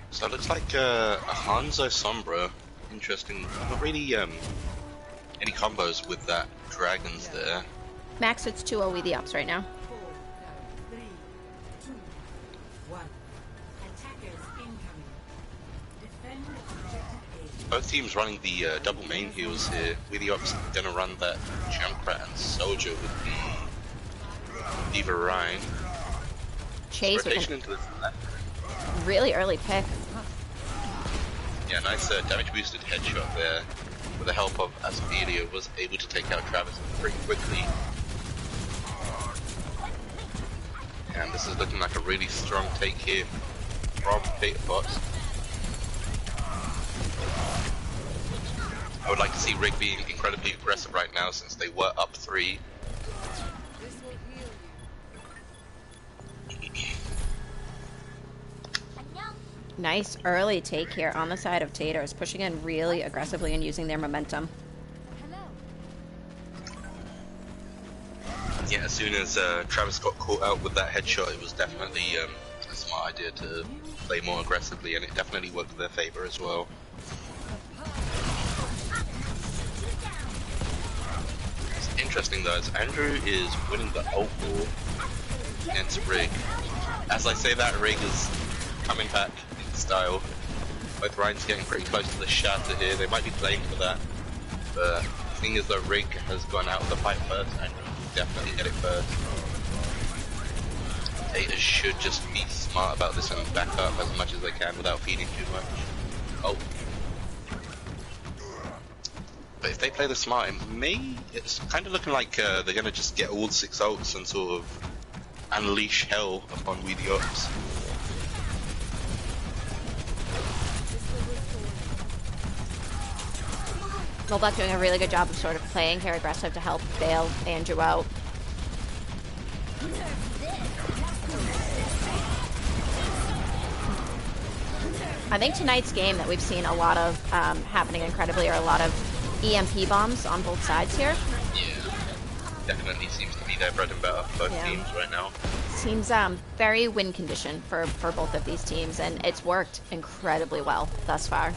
So it looks like a Hanzo Sombra. Interesting. Not really any combos with that dragons there. Max, it's 2-0 We the Ops right now. 4, 3, 2, 1. Attackers incoming. Defend objective A. Both teams running the double main heals here. We the Ops gonna run that Junkrat and Soldier with the Diva Rhine. Chase with Rotation a into the left. really early pick. Yeah, nice damage boosted headshot there. With the help of Aspedia, was able to take out Travis pretty quickly. And this is looking like a really strong take here from Data Bots. I would like to see Rig being incredibly aggressive right now since they were up 3. Nice early take here on the side of Taters, pushing in really aggressively and using their momentum. Yeah, as soon as Travis got caught out with that headshot, it was definitely a smart idea to play more aggressively, and it definitely worked in their favor as well. It's interesting though, as Andrew is winning the ult war against Rig. As I say that, Rig is coming back in style. Both Ryan's getting pretty close to the shatter here. They might be playing for that, but the thing is that Rig has gone out of the fight first, and definitely get it first. Taters should just be smart about this and back up as much as they can without feeding too much. Oh. But if they play the smart, it's kind of looking like they're going to just get all 6 ults and sort of unleash hell upon We the Ops. Molbach doing a really good job of sort of playing here aggressive to help bail Andrew out. I think tonight's game that we've seen a lot of happening incredibly are a lot of EMP bombs on both sides here. Yeah, definitely seems to be their bread and butter for both teams right now. Seems very win condition for both of these teams, and it's worked incredibly well thus far.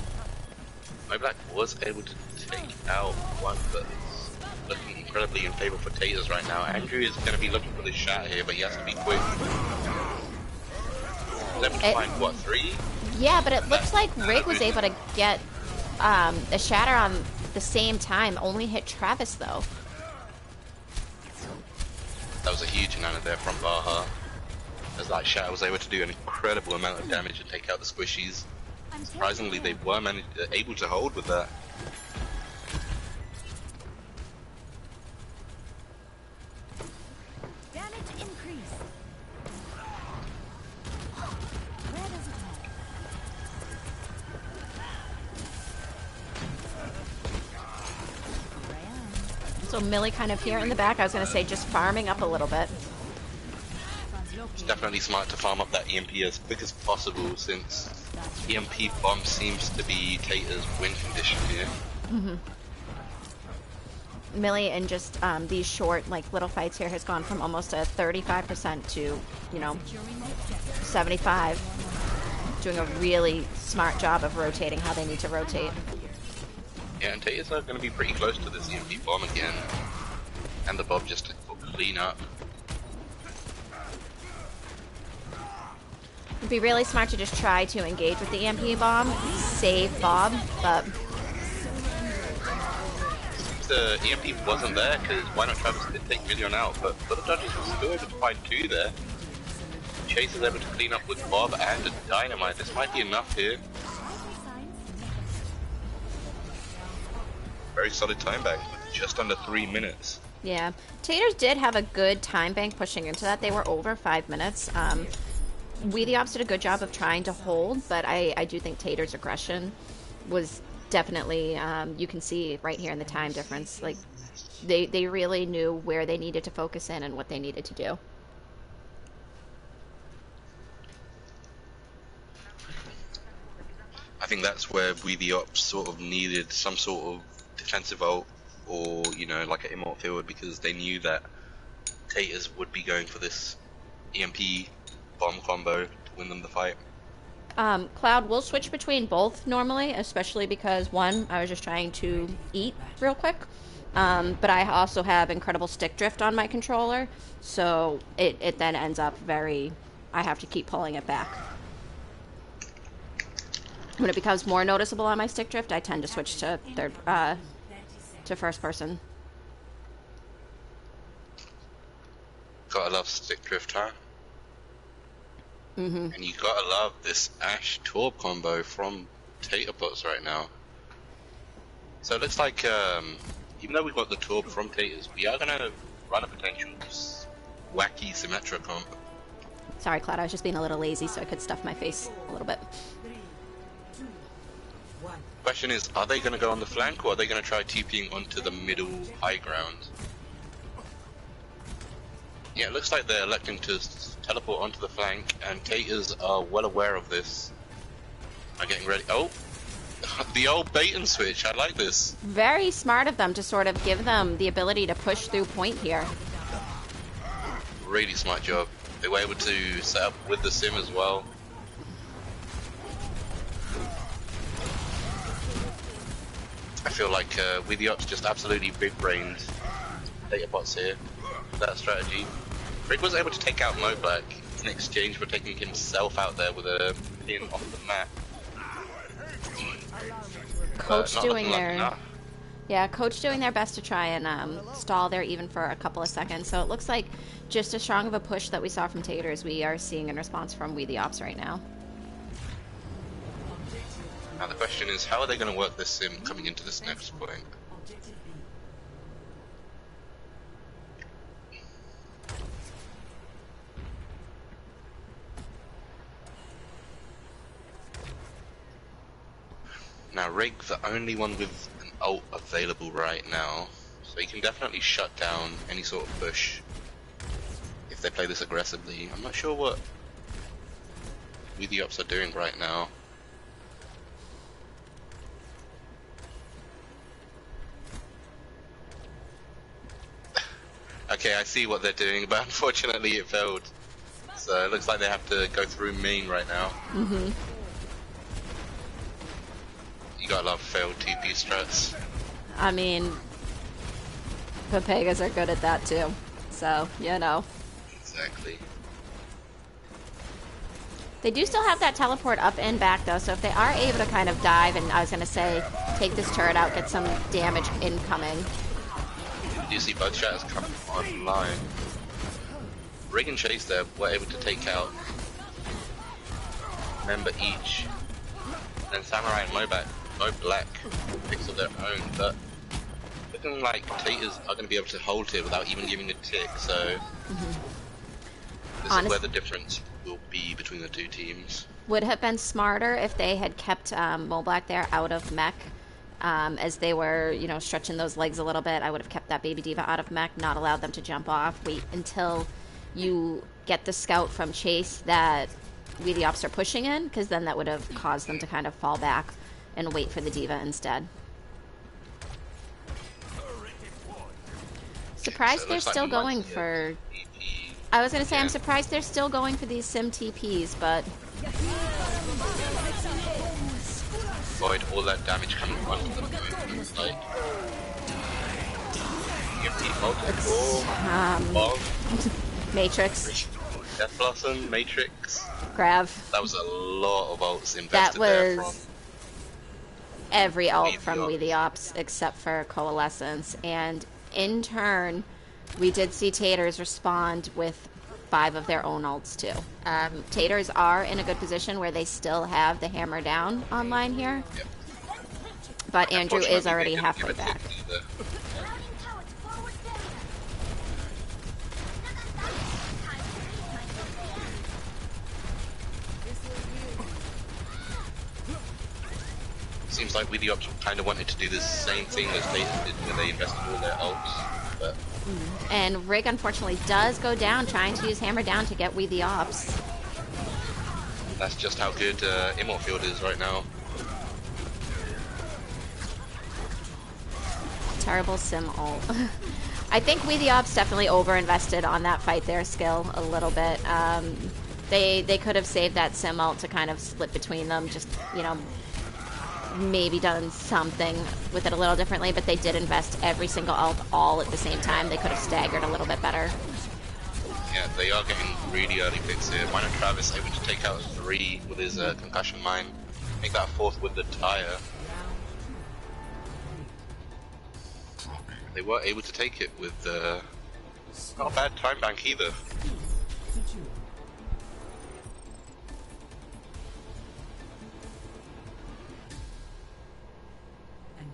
My Black was able to take out one, but it's looking incredibly in favor for Taters right now. Andrew is going to be looking for this shot here, but he has to be quick. He's able to find, what, 3? Yeah, but it looks like Rig was able to get a shatter on the same time, only hit Travis though. That was a huge amount there from Baha, as that shatter was able to do an incredible amount of damage and take out the squishies. Surprisingly, they were able to hold with that. Damage increase. Where does it go? So Millie kind of here in the back, I was going to say just farming up a little bit. It's definitely smart to farm up that EMP as quick as possible, since EMP bomb seems to be Tater's win condition here. Millie in just these short, like, little fights here has gone from almost a 35% to, you know, 75. Doing a really smart job of rotating how they need to rotate. Yeah, and Tater's are going to be pretty close to this EMP bomb again. And the Bob just to clean up. It'd be really smart to just try to engage with the EMP bomb, save Bob, but... The EMP wasn't there, because why not Travis did take Million out, but the Dodgers were still able to find 2 there. Chase is able to clean up with Bob and a Dynamite. This might be enough here. Very solid time bank, just under 3 minutes. Yeah. Taters did have a good time bank pushing into that. They were over 5 minutes. We the Ops did a good job of trying to hold, but I do think Tater's aggression was definitely, you can see right here in the time difference, like, they really knew where they needed to focus in and what they needed to do. I think that's where we the Ops sort of needed some sort of defensive ult, or, you know, like an immort field, because they knew that Taters would be going for this EMP bomb combo to win them the fight. Cloud will switch between both normally, especially because, one, I was just trying to eat real quick, but I also have incredible stick drift on my controller, so it then ends up I have to keep pulling it back. When it becomes more noticeable on my stick drift, I tend to switch to first person. Gotta love stick drift, huh? And you gotta love this Ashe Torb combo from Taterbots right now. So it looks like, even though we've got the Torb from Taters, we are gonna run a potential wacky Symmetra comp. Sorry, Cloud, I was just being a little lazy so I could stuff my face a little bit. Question is, are they gonna go on the flank, or are they gonna try TPing onto the middle high ground? Yeah, it looks like they're electing to teleport onto the flank, and Taters are well aware of this. Are getting ready. Oh! The old bait and switch, I like this. Very smart of them to sort of give them the ability to push through point here. Really smart job. They were able to set up with the sim as well. I feel like We the Ops just absolutely big-brained Taterbots here with that strategy. Rick was able to take out Mo Black in exchange for taking himself out there with a pin off the map. Coach doing Coach doing their best to try and stall there even for a couple of seconds. So it looks like just as strong of a push that we saw from Taters, we are seeing in response from We the Ops right now. Now the question is, how are they going to work this sim coming into this next point? Now Rig, the only one with an ult available right now, so he can definitely shut down any sort of push if they play this aggressively. I'm not sure what We the Ops are doing right now. Okay, I see what they're doing, but unfortunately it failed. So it looks like they have to go through main right now. You gotta love failed TP strats. I mean, Papegas are good at that too. So, you know. Exactly. They do still have that teleport up and back though, so if they are able to kind of dive and, I was gonna say, take this turret out, get some damage incoming. You see both shatters coming online. Rig and Chase there were able to take out member each. And Samurai and Mo Black picks up their own, but looking like Taters are going to be able to hold here without even giving a tick, so this is where the difference will be between the two teams. Would have been smarter if they had kept Mo Black there out of mech. As they were, you know, stretching those legs a little bit, I would have kept that Baby Diva out of mech, not allowed them to jump off, wait until you get the scout from Chase that we the ops are pushing in, because then that would have caused them to kind of fall back and wait for the diva instead. Surprised So it they're looks like still we might going see a for... TP. I was gonna say, I'm Yeah. surprised they're still going for these sim TPs, but Avoid all that damage coming onto them. Like, EMP multiple, bomb, Matrix, Death Blossom, Matrix. Grav. That was a lot of ults That invested there from. was every ult We the from We the Ops except for Coalescence, and in turn, we did see Taters respond with 5 of their own ults too. Taters are in a good position where they still have the hammer down online here, Yep. but Andrew is Unfortunately, already they didn't halfway give it back. to either. Seems like We the Ops kind of wanted to do the same thing as they did when they invested all their ults, but And Rig unfortunately does go down trying to use hammer down to get We the Ops. that's just how good Immortfield is right now. Terrible sim ult. I think We the Ops definitely over-invested on that fight there skill a little bit. They could have saved that sim ult to kind of split between them, just, you know, maybe done something with it a little differently, but they did invest every single ult all at the same time. They could have staggered a little bit better. Yeah, they are getting really early picks here. Minor Travis able to take out 3 with his concussion mine, make that 4th with the tire. They were able to take it with not a bad time bank either.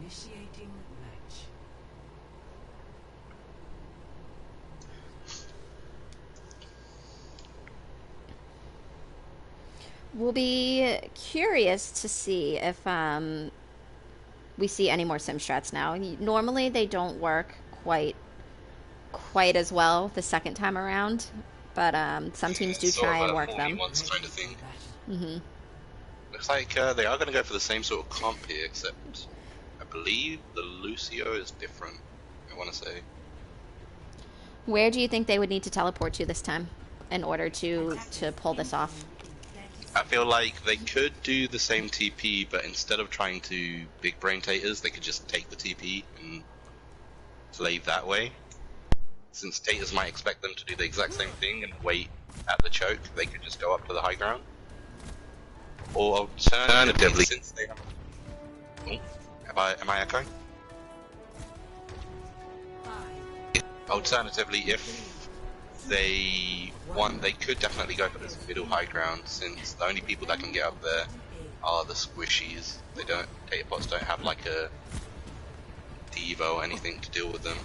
Initiating match. We'll be curious to see if we see any more sim strats now. Normally they don't work quite as well the second time around, but some teams do Sort try of and a work them. 4v1s kind of thing. Hmm. Looks like they are going to go for the same sort of comp here, except I believe the Lucio is different, I want to say. Where do you think they would need to teleport to this time in order to pull this off? I feel like they could do the same TP, but instead of trying to big brain taters, they could just take the TP and play that way. Since taters might expect them to do the exact same thing and wait at the choke, they could just go up to the high ground. Or alternatively, since they have... Oh, am I echoing? Alternatively, if they want, they could definitely go for this middle high ground, since the only people that can get up there are the squishies. They don't, Tater Pots don't have like a Devo or anything to deal with them.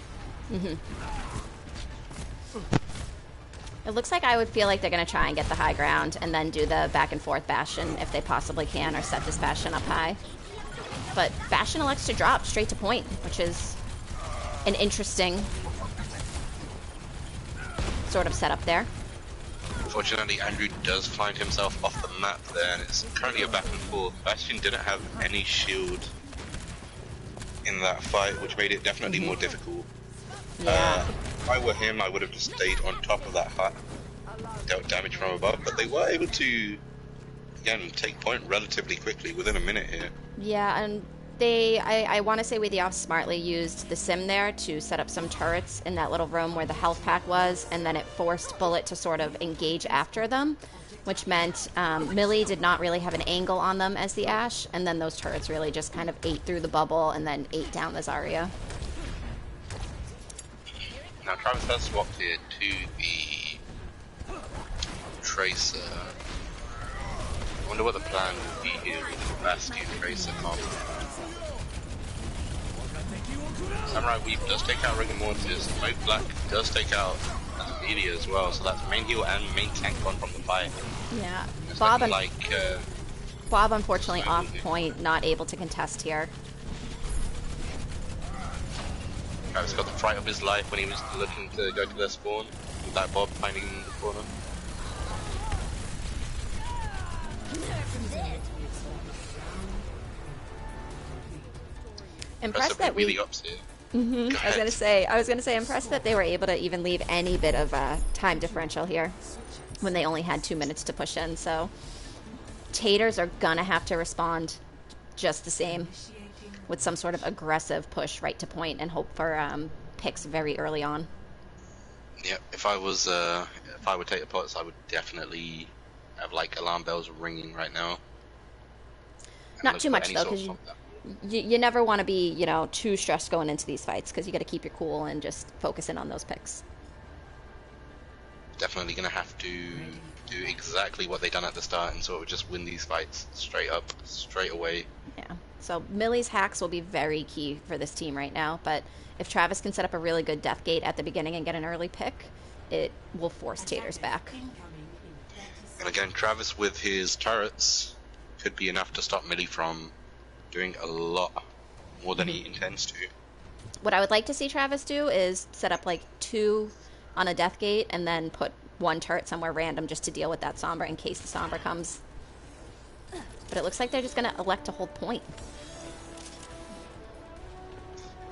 It looks like I would feel like they're going to try and get the high ground and then do the back and forth Bastion if they possibly can, or set this Bastion up high. But Bastion elects to drop straight to point, which is an interesting sort of setup there. Unfortunately, Andrew does find himself off the map there, and it's currently a back and forth. Bastion didn't have any shield in that fight, which made it definitely more difficult. Yeah. If I were him, I would have just stayed on top of that hut, dealt damage from above, but they were able to, again, take point relatively quickly, within a minute here. Yeah, and I want to say We the Ops smartly used the sim there to set up some turrets in that little room where the health pack was, and then it forced Bullet to sort of engage after them, which meant Millie did not really have an angle on them as the Ashe, and then those turrets really just kind of ate through the bubble and then ate down the Zarya. Now Travis has swapped here to the Tracer. I wonder what the plan will be here with the Bastion Tracer comp. Samurai Weave does take out Rigor Mortis, Smoke Black does take out Media as well, so that's main heal and main tank gone from the fight. Yeah. It's Bob, looking like Bob unfortunately off point, not able to contest here. Travis got the fright of his life when he was looking to go to their spawn. That Bob finding the corner. Impressed that Really ups here. I was gonna say, impressed that they were able to even leave any bit of time differential here when they only had 2 minutes to push in. So Taters are gonna have to respond just the same with some sort of aggressive push right to point and hope for picks very early on. Yeah, if I would take the pots, I would definitely have like alarm bells ringing right now. Not too much though, because you never want to be, too stressed going into these fights, because you got to keep your cool and just focus in on those picks. Definitely gonna have to do exactly what they done at the start and sort of just win these fights straight up, straight away. Yeah. So Millie's hacks will be very key for this team right now, but if Travis can set up a really good death gate at the beginning and get an early pick, it will force Taters back. And again, Travis with his turrets could be enough to stop Millie from doing a lot more than he intends to. What I would like to see Travis do is set up like 2 on a death gate and then put 1 turret somewhere random just to deal with that Sombra in case the Sombra comes. But it looks like they're just going to elect to hold point.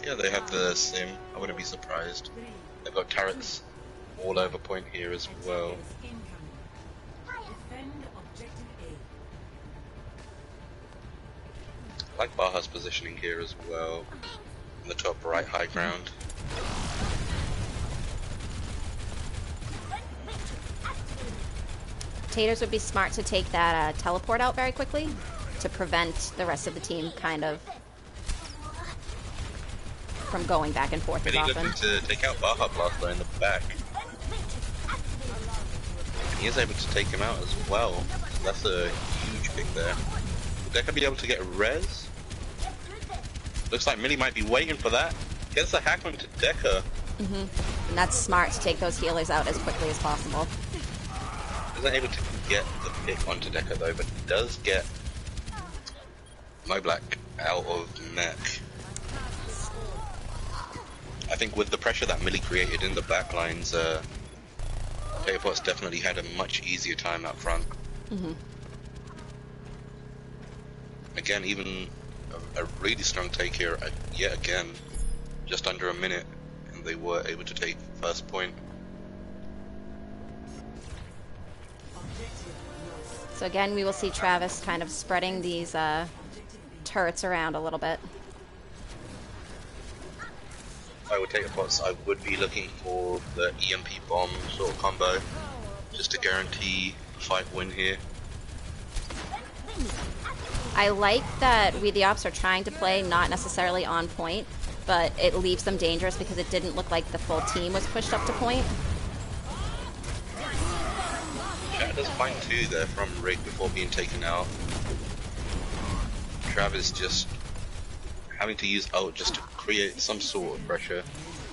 Yeah, they have the sim. I wouldn't be surprised. They've got turrets all over point here as well. I like Baja's positioning here as well. On the top right high ground. Taters would be smart to take that teleport out very quickly to prevent the rest of the team kind of from going back and forth as Really often. looking to take out Baja Blaster in the back. And he is able to take him out as well. So that's a huge pick there. Would Deca be able to get res? Looks like Millie might be waiting for that. Gets the hack onto Deca. And that's smart to take those healers out as quickly as possible. Isn't able to get the pick onto Deca though, but does get Mo Black out of mech. I think with the pressure that Millie created in the backlines, Telepot's definitely had a much easier time up front. Again, even a really strong take here, yet again, just under a minute, and they were able to take first point. So again, we will see Travis kind of spreading these turrets around a little bit. If I would take a pots, I would be looking for the EMP bomb sort of combo, just to guarantee a fight win here. I like that we the Ops are trying to play not necessarily on point, but it leaves them dangerous because it didn't look like the full team was pushed up to point. Chat does find 2 there from Rick before being taken out. Travis just having to use ult just to create some sort of pressure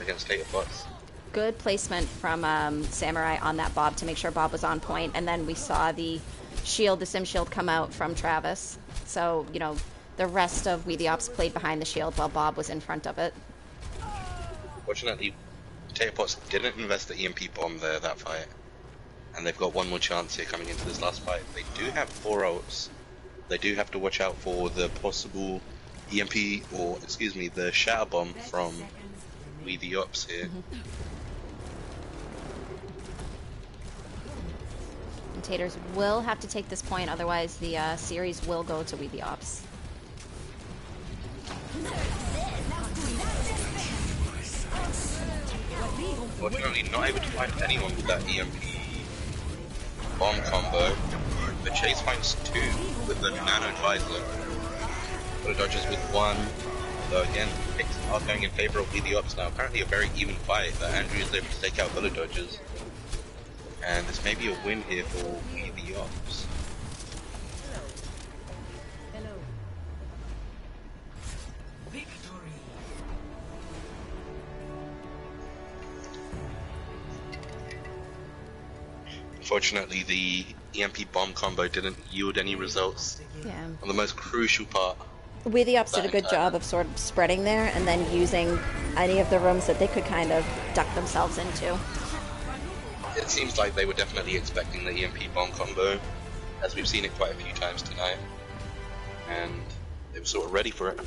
against Taterbots. Good placement from Samurai on that Bob to make sure Bob was on point, and then we saw the shield, the sim shield, come out from Travis. So, the rest of We The Ops played behind the shield while Bob was in front of it. Fortunately, Taterbots didn't invest the EMP bomb there that fight, and they've got one more chance here coming into this last fight. They do have 4 ults. They do have to watch out for the possible EMP, or excuse me, the shatter bomb from We The Ops here. And Taters will have to take this point, otherwise the series will go to We The Ops. Fortunately, not able to find anyone with that EMP bomb combo. But Chase finds 2 with the Nano Advisor. Bullet dodges with 1. So again, picks are going in favor of We The Ops now. Apparently a very even fight that Andrew is able to take out bullet dodges. And this may be a win here for We The Ops. Unfortunately, the EMP bomb combo didn't yield any results on the most crucial part. We The Ops did a good job of sort of spreading there and then using any of the rooms that they could kind of duck themselves into. it seems like they were definitely expecting the EMP bomb combo, as we've seen it quite a few times tonight, and they were sort of ready for it.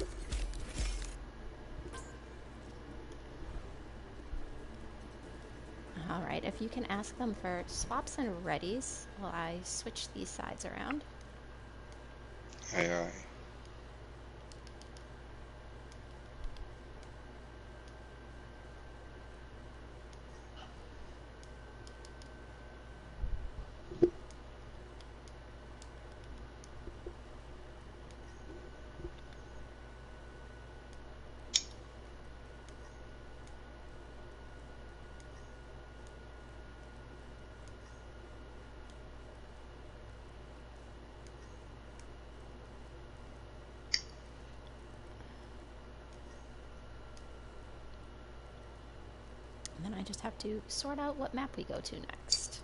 Alright, if you can ask them for swaps and readies while I switch these sides around. Aye, aye. And then I just have to sort out what map we go to next.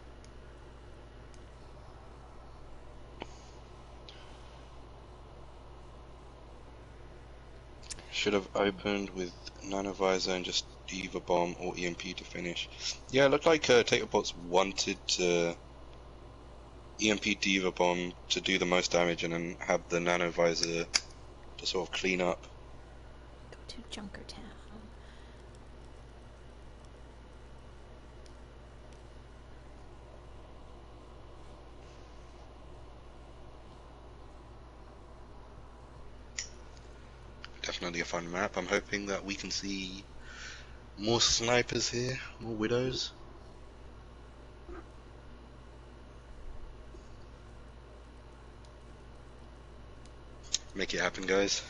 Should have opened with Nanovisor and just Diva Bomb or EMP to finish. Yeah, it looked like Taterbots wanted to EMP Diva Bomb to do the most damage and then have the Nanovisor to sort of clean up. Go to Junkertown. Definitely a fun map. I'm hoping that we can see more snipers here, more widows. Make it happen, guys.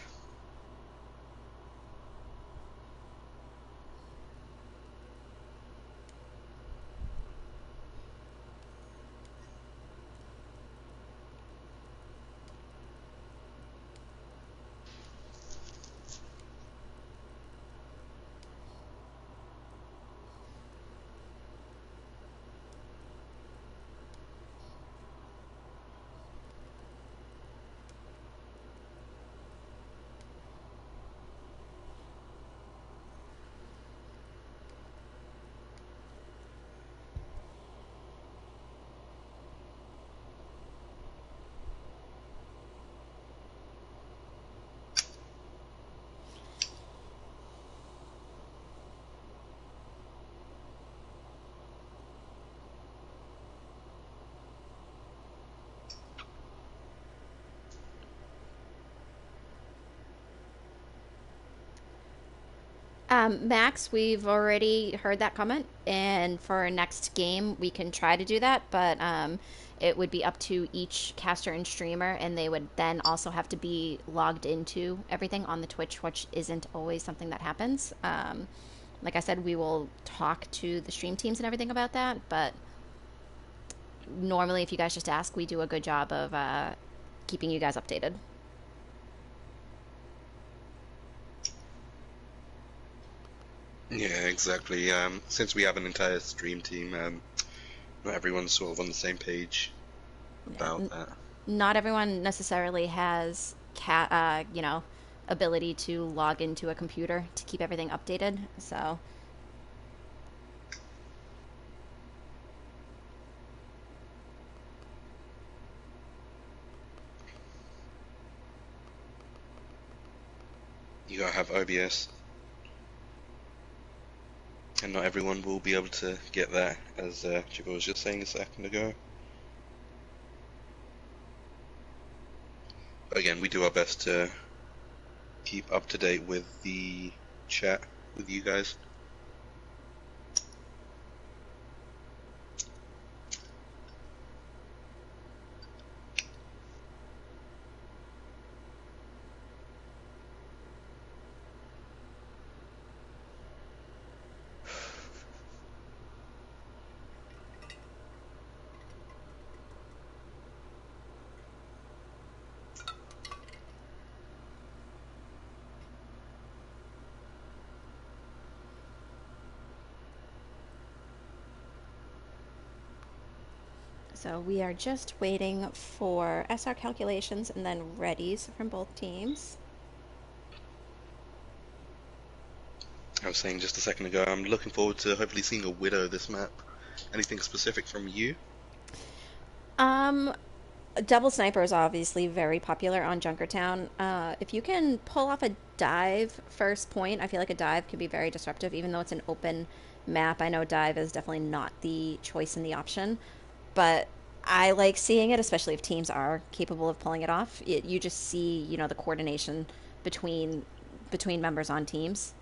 Max, we've already heard that comment, and for our next game, we can try to do that, but it would be up to each caster and streamer, and they would then also have to be logged into everything on the Twitch, which isn't always something that happens. Like I said, we will talk to the stream teams and everything about that, but normally, if you guys just ask, we do a good job of keeping you guys updated. Yeah, exactly. Since we have an entire stream team, not everyone's sort of on the same page about that. Not everyone necessarily has ability to log into a computer to keep everything updated. So You gotta have OBS, and not everyone will be able to get that, as Chico was just saying a second ago. But again, we do our best to keep up to date with the chat with you guys. we are just waiting for SR calculations and then readies from both teams. I was saying just a second ago, I'm looking forward to hopefully seeing a Widow this map. Anything specific from you? Um, Double Sniper is obviously very popular on Junkertown. If you can pull off a dive first point, I feel like a dive can be very disruptive, even though it's an open map. I know dive is definitely not the choice and the option, but I like seeing it, especially if teams are capable of pulling it off. You just see, the coordination between members on teams.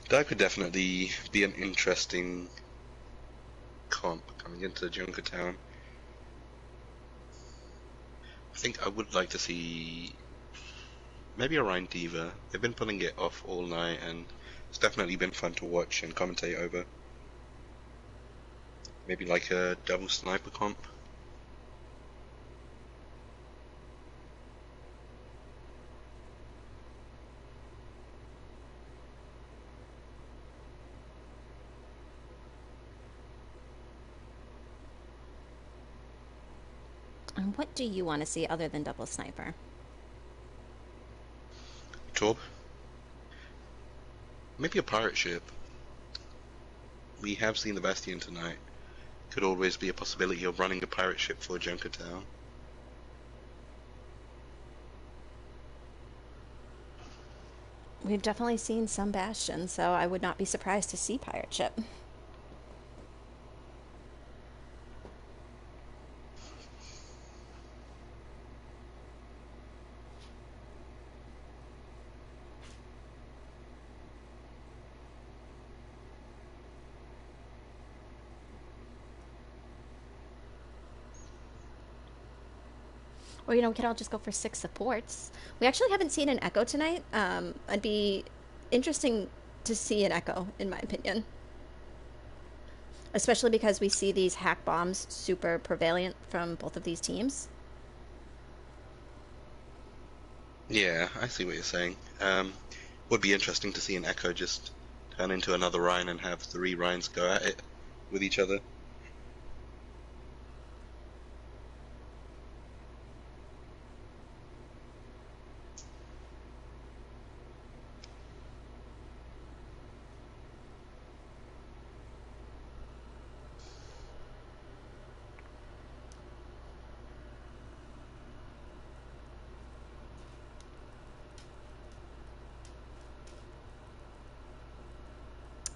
That could definitely be an interesting comp coming into Junkertown. I think I would like to see maybe a Rhine Diva. They've been pulling it off all night, and it's definitely been fun to watch and commentate over. Maybe like a double sniper comp. And what do you want to see other than Double Sniper? Torb? Maybe a pirate ship. We have seen the Bastion tonight. Could always be a possibility of running a pirate ship for Junkertown. We've definitely seen some Bastion, so I would not be surprised to see Pirate Ship. Or, we could all just go for 6 supports. We actually haven't seen an Echo tonight. I'd be interesting to see an Echo, in my opinion. Especially because we see these hack bombs super prevalent from both of these teams. Yeah, I see what you're saying. Would be interesting to see an Echo just turn into another Rhine and have 3 Rhines go at it with each other.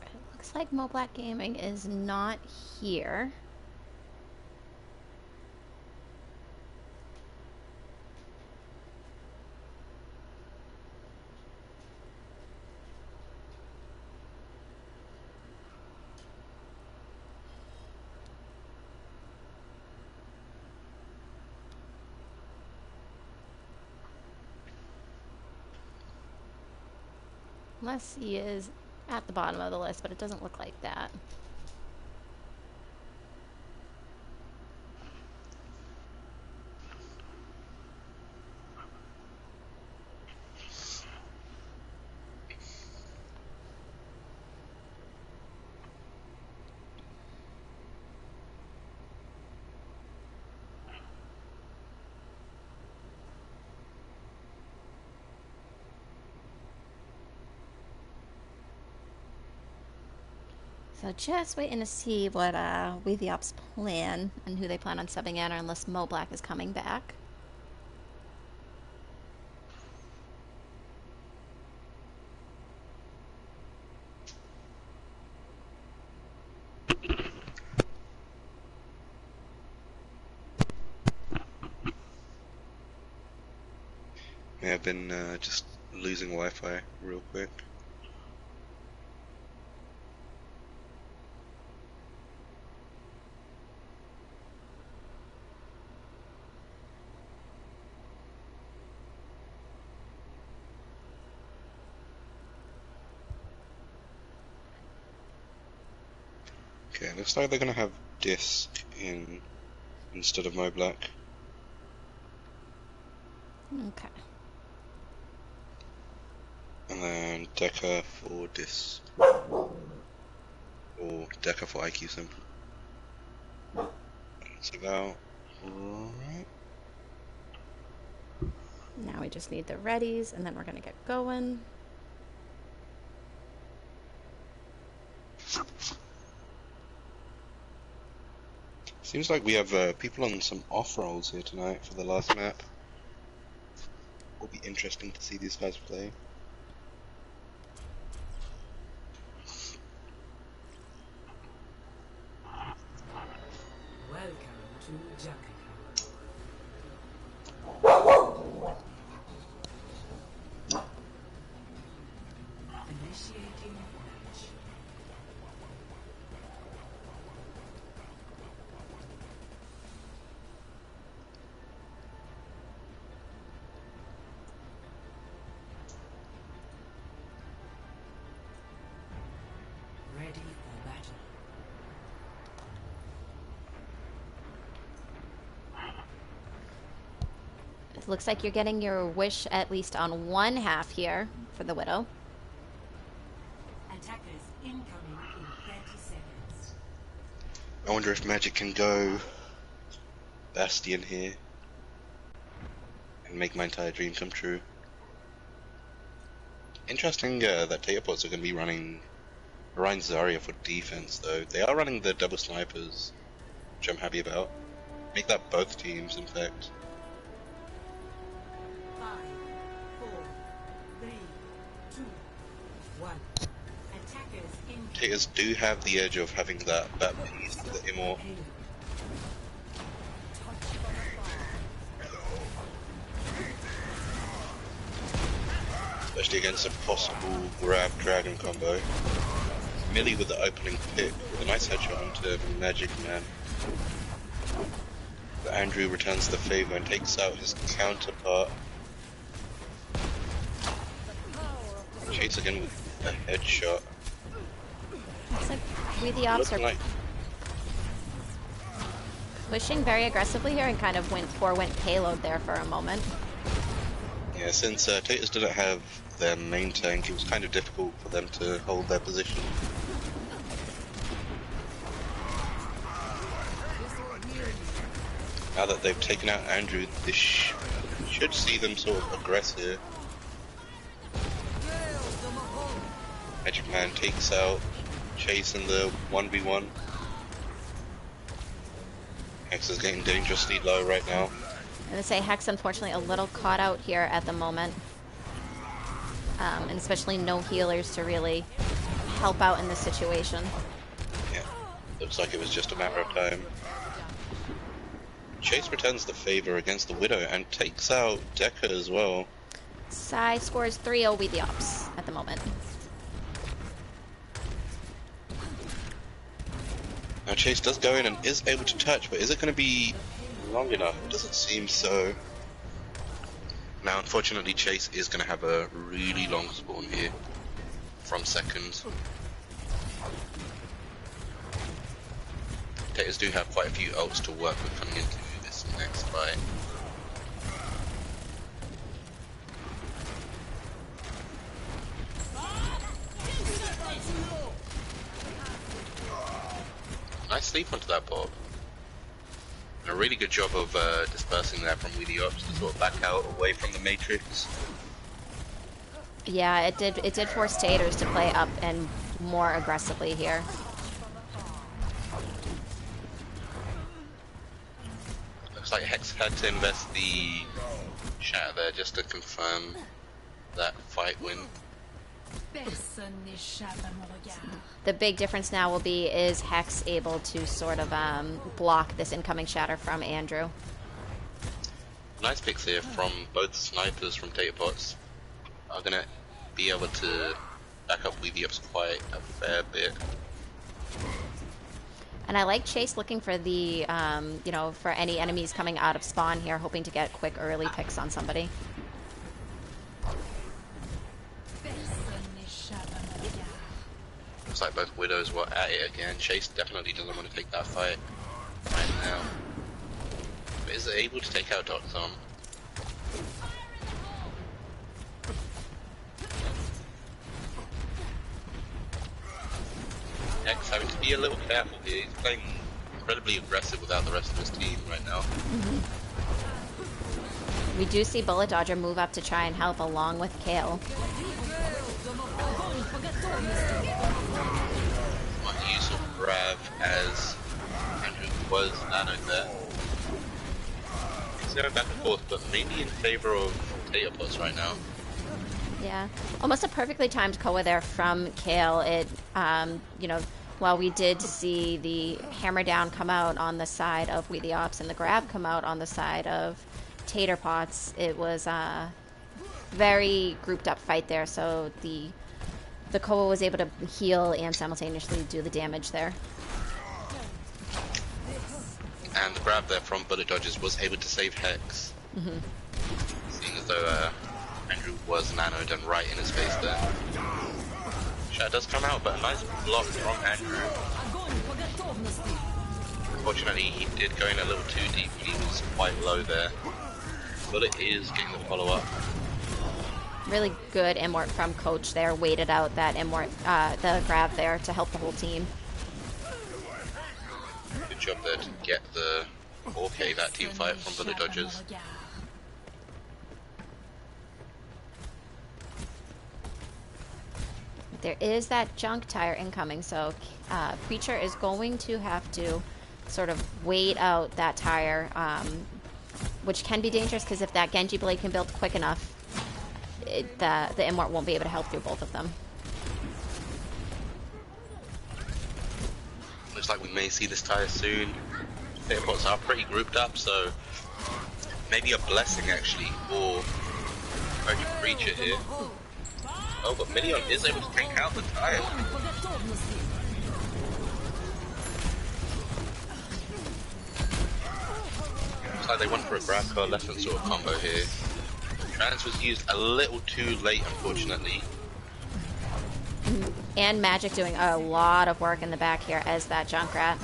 It looks like Mo Black Gaming is not here. Unless he is at the bottom of the list, but it doesn't look like that. So just waiting to see what We the Ops plan and who they plan on subbing in, or unless Mo Black is coming back. May have been just losing Wi-Fi real quick. Okay, looks like they're gonna have Disc in instead of Mo Black. Okay. And then Deca for Disc. Or Deca for IQ Simple. That's about right. Now we just need the readies, and then we're gonna get going. Seems like we have people on some off rolls here tonight for the last map. Will be interesting to see these guys play. Welcome to Jakka. Initiating match. Ready for battle. It looks like you're getting your wish at least on one half here for the Widow. Attackers incoming in 30 seconds. I wonder if Magic can go Bastion here and make my entire dream come true. Interesting that Taterpots are going to be running Orion Zarya for defense though. They are running the double snipers, which I'm happy about. Make that both teams, in fact. 5, 4, 3, 2, 1. Attackers incoming. Taters do have the edge of having that piece, the Immort. Especially against a possible grab dragon combo. Millie with the opening pick with a nice headshot onto Magic Man. But Andrew returns the favor and takes out his counterpart. Chase again with a headshot. Looks like we the ops are Looking like pushing very aggressively here and kind of went payload there for a moment. yeah, since Taters didn't have their main tank, it was kind of difficult for them to hold their position. Now that they've taken out Andrew, this should see them sort of aggress here. Magic Man takes out Chase in the 1v1. Hex is getting dangerously low right now. I'm gonna say Hex unfortunately a little caught out here at the moment. And especially no healers to really help out in this situation. Yeah, looks like it was just a matter of time. Chase returns the favor against the Widow and takes out Deca as well. Sai scores 3-0 with the ops at the moment. Now Chase does go in and is able to touch, but is it going to be long enough? Doesn't seem so. Now unfortunately Chase is going to have a really long spawn here from second. Taters do have quite a few ults to work with coming into this next fight. Nice sleep onto that Bob. And a really good job of dispersing that from Weedy Ops to sort of back out away from the Matrix. Yeah, it did force Taters to play up and more aggressively here. Looks like Hex had to invest the shatter there just to confirm that fight win. The big difference now will be, is Hex able to sort of block this incoming shatter from Andrew? Nice picks here from both snipers from Taterpots. Are gonna be able to back up Weedy Ups quite a fair bit. And I like Chase looking for the, you know, for any enemies coming out of spawn here, hoping to get quick early picks on somebody. Looks like both Widows were at it again. Chase definitely doesn't want to take that fight right now. But is able to take out Doxon. X having to be a little careful here. He's playing incredibly aggressive without the rest of his team right now. We do see Bullet Dodger move up to try and help along with Kale. Might use of Brav as Andrew was nanoed there. It's going back and forth, but mainly in favor of Taterpots right now. Yeah, almost a perfectly timed Koa there from Kale. It, you know, while we did see the hammer down come out on the side of We the Ops and the grab come out on the side of Taterpots, it was a very grouped up fight there. So the Koa was able to heal and simultaneously do the damage there. And the grab there from Bullet Dodges was able to save Hex. Seeing as though Andrew was nanoed and right in his face there. Shot does come out, but a nice block from Andrew. Unfortunately, he did go in a little too deep. He was quite low there. Bullet is getting the follow-up. Really good immort from Coach there. Waited out that immort, the grab there to help the whole team. Good job there to get the 4K that team fight from Bullet Dodgers. There is that junk tire incoming, so Preacher is going to have to sort of wait out that tire, which can be dangerous because if that Genji blade can build quick enough, the immort won't be able to help through both of them. Looks like we may see this tire soon. Taterpots are pretty grouped up, so maybe a blessing actually for Urgent Preacher here. Oh, but Minion is able to take out the tire. Looks like they went for a grab coalescence sort of combo here. Trans was used a little too late, unfortunately. And Magic doing a lot of work in the back here as that Junkrat.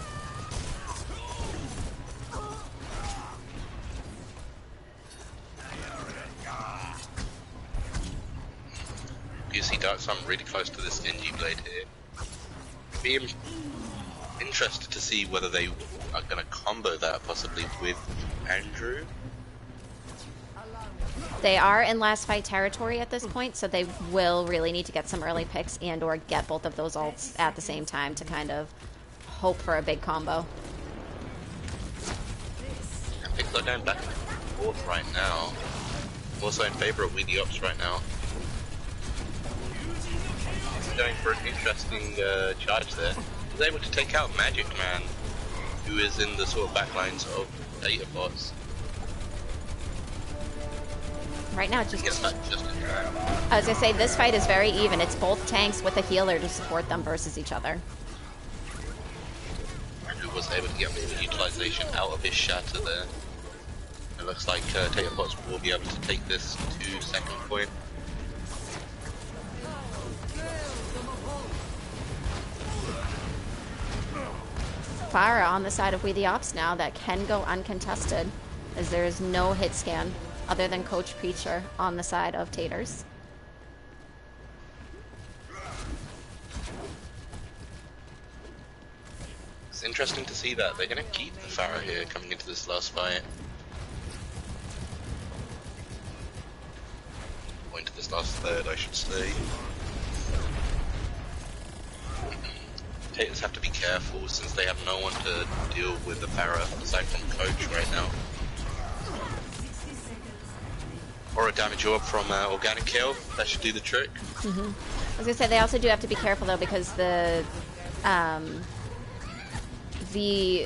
You see Dark Sun really close to this Genji blade here. Be interested to see whether they are going to combo that possibly with Andrew. They are in last fight territory at this point, so they will really need to get some early picks and or get both of those ults at the same time to kind of hope for a big combo. And things are going back and forth right now. Also in favor of We the Ops right now. Going for an interesting charge there. He's able to take out Magic Man, who is in the sort of backlines of Taterpots. Right now, just Gets that just in time. I was gonna say this fight is very even. It's both tanks with a healer to support them versus each other. Andrew was able to get more utilization out of his shatter there. It looks like Taterpots will be able to take this to second point. Farah on the side of We the Ops now that can go uncontested, as there is no hit scan other than Coach Preacher on the side of Taters. It's interesting to see that they're going to keep the Farah here coming into this last fight. Or into this last third, I should say. Taters have to be careful since they have no one to deal with the Farah aside from Coach right now. Or a damage orb from Organic Kill, that should do the trick. I was gonna say they also do have to be careful though because the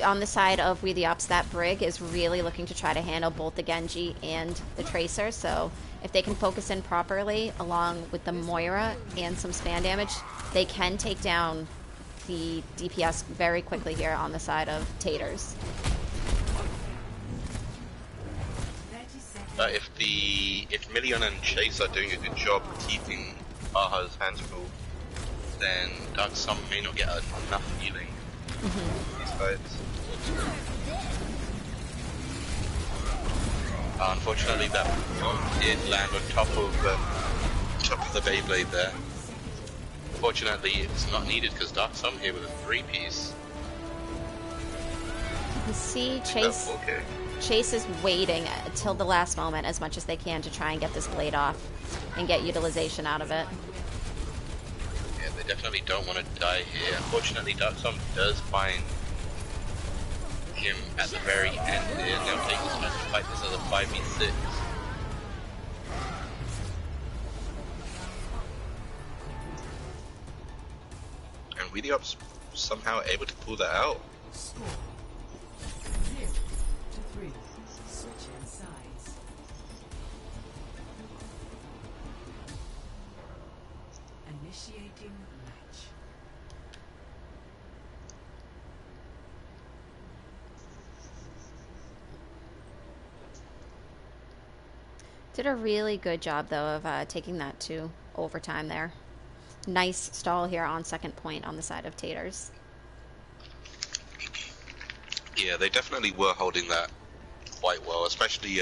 on the side of We the Ops, that Brig is really looking to try to handle both the Genji and the Tracer. So if they can focus in properly along with the Moira and some spam damage, they can take down the DPS very quickly here on the side of Taters. If Million and Chase are doing a good job keeping Baha's hands full, then Dark Sun may not get enough healing in these fights. Unfortunately, that bomb did land on top of the Beyblade there. Fortunately, it's not needed because Dark Sun here with a 3-piece. You can see Chase is waiting till the last moment as much as they can to try and get this blade off and get utilization out of it. Yeah, they definitely don't want to die here. Unfortunately, Dark Sun does find him at the very end here. They'll take this match to fight this as a 5v6. And WTO somehow able to pull that out. Score 0-3. Switching sides. Initiating match. Did a really good job, though, of taking that to overtime there. Nice stall here on second point on the side of Taters. Yeah, they definitely were holding that quite well, especially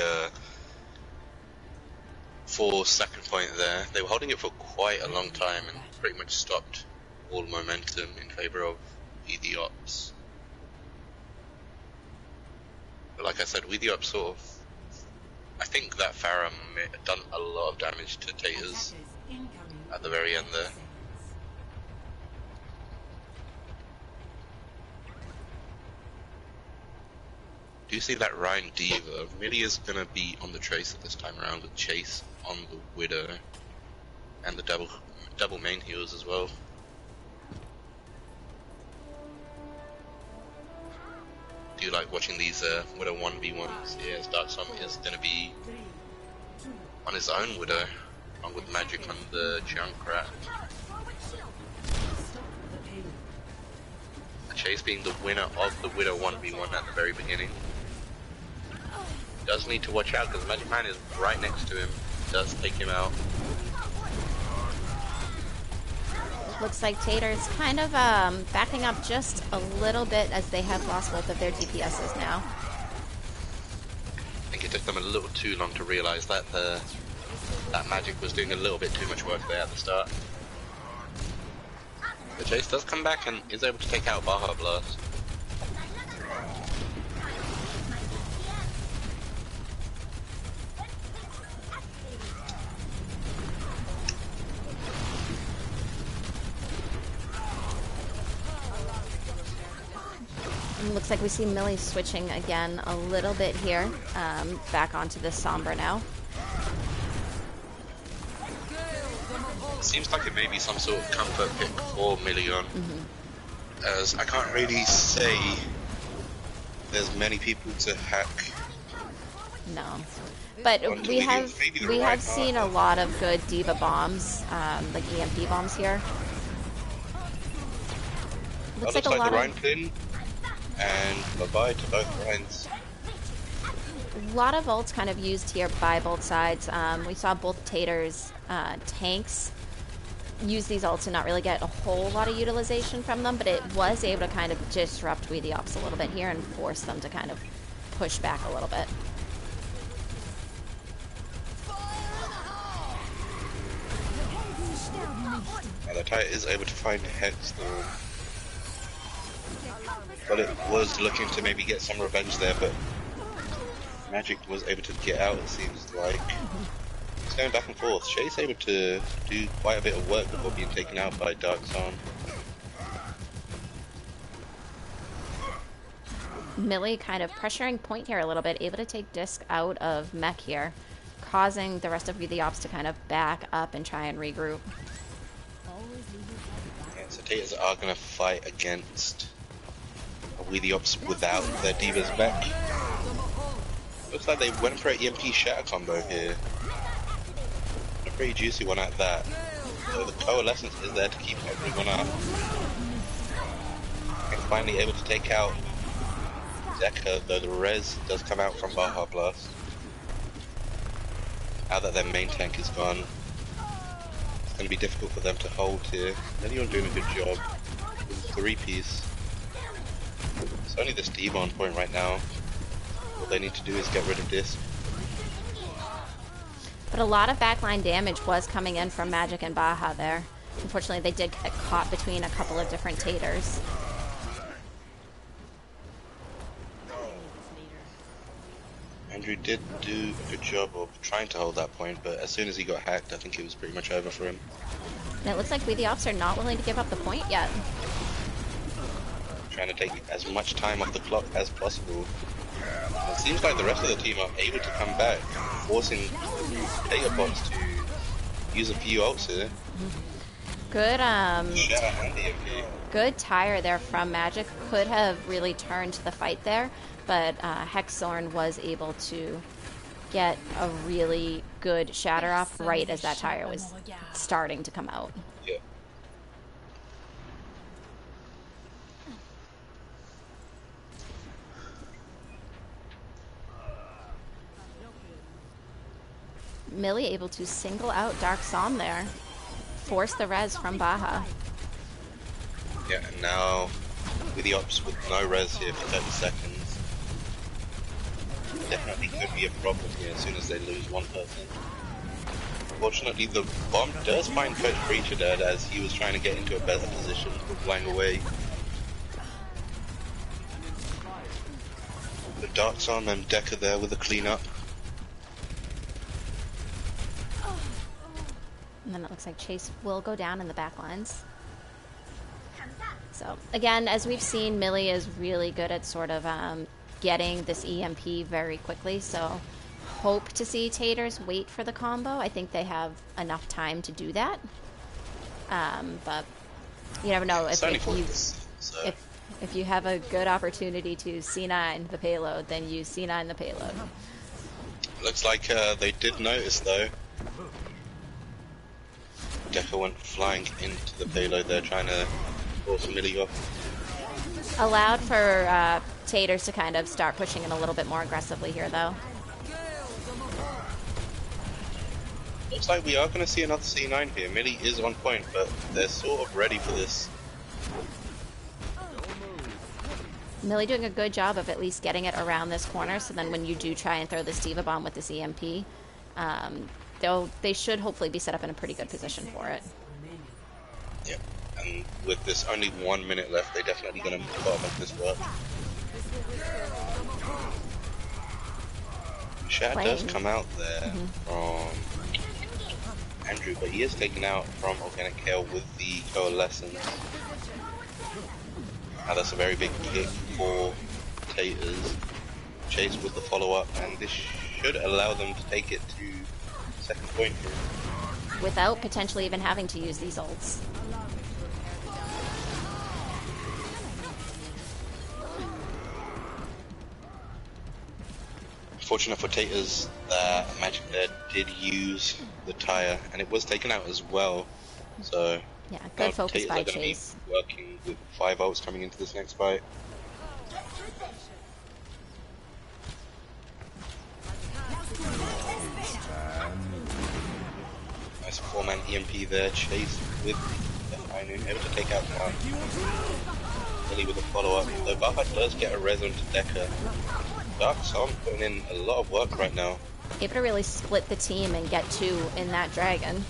for second point there. They were holding it for quite a long time and pretty much stopped all momentum in favor of WTO. But like I said, WTO sort of, I think that Pharah done a lot of damage to Taters at the very end there. Do you see that Ryan Diva? Millie is going to be on the Tracer this time around with Chase on the Widow and the double main heals as well. Do you like watching these Widow 1v1s? Yes, Darkson is going to be on his own Widow, along with Magic on the Junkrat. Chase being the winner of the Widow 1v1 at the very beginning. Does need to watch out because Magic Man is right next to him. Does take him out. Looks like Tater's kind of backing up just a little bit as they have lost both of their DPSs now. I think it took them a little too long to realize that that Magic was doing a little bit too much work there at the start. But Chase does come back and is able to take out Baja Blast. And looks like we see Millie switching again a little bit here, back onto the Sombra now. Seems like it may be some sort of comfort pick for Million, as I can't really say there's many people to hack. No, but we have seen a lot of good diva bombs, like EMP bombs here. Looks like a lot Ryan of pin, and bye-bye to both Ryans. a lot of ults kind of used here by both sides. We saw both Taters tanks use these ults and not really get a whole lot of utilization from them, but it was able to kind of disrupt WTO a little bit here and force them to kind of push back a little bit. Now the Titan is able to find Hex though, but it was looking to maybe get some revenge there, but Magic was able to get out, it seems like. It's going back and forth. Shay's able to do quite a bit of work before being taken out by Darkson. Millie kind of pressuring point here a little bit, able to take Disc out of mech here, causing the rest of the ops to kind of back up and try and regroup. Yeah, so Taters are going to fight against the ops without their divas back. Looks like they went for an EMP shatter combo here. A pretty juicy one at that. So the coalescence is there to keep everyone up. And finally able to take out Zeka, though the res does come out from Baja Blast. Now that their main tank is gone, it's going to be difficult for them to hold here. Million doing a good job with the 3-piece. It's only this Diva on point right now. All they need to do is get rid of this. But a lot of backline damage was coming in from Magic and Baja there. Unfortunately, they did get caught between a couple of different Taters. Andrew did do a good job of trying to hold that point, but as soon as he got hacked, I think it was pretty much over for him. And it looks like we the ops are not willing to give up the point yet. trying to take as much time off the clock as possible. It seems like the rest of the team are able to come back, forcing Tater Bots to use a few ults here. Good, Yeah, and the MP. good tire there from Magic. Could have really turned the fight there, but Hexorn was able to get a really good shatter off right as that tire was starting to come out. Yeah. Millie able to single out Dark Psalm there. Force the res from Baja. Yeah, and now with the ops with no res here for 30 seconds, definitely could be a problem here as soon as they lose one person. Fortunately, the bomb does find Coach Preacher dead as he was trying to get into a better position for flying away. The Dark's on and Decker there with a cleanup. And then it looks like Chase will go down in the back lines. So, again, as we've seen, Millie is really good at sort of getting this EMP very quickly. So, hope to see Taters wait for the combo. I think they have enough time to do that. But you never know. If you have a good opportunity to C9 the payload, then you C9 the payload. Looks like they did notice though. Decker went flying into the payload there, trying to force Millie off. Allowed for Taters to kind of start pushing in a little bit more aggressively here, though. Looks like we are going to see another C9 here. Millie is on point, but they're sort of ready for this. Millie doing a good job of at least getting it around this corner, so then when you do try and throw this Diva Bomb with this EMP, they should hopefully be set up in a pretty good position for it. Yep, and with this only 1 minute left, they're definitely going to make this work. Shad does come out there from Andrew, but he is taken out from Organic Kale with the Coalescence. Now that's a very big kick for Taters. Chase with the follow-up, and this should allow them to take it to second point here. Without potentially even having to use these ults. Fortunate for Taters that Magic there did use the tire, and it was taken out as well. So yeah, good focus Taters by are gonna Chase. be working with 5 ults coming into this next fight. Nice 4-man EMP there. Chase with the Ainu, able to take out one. Millie with a follow-up. Though Baha does get a res onto Decker. Dark Psalm putting in a lot of work right now. Able to really split the team and get 2 in that dragon.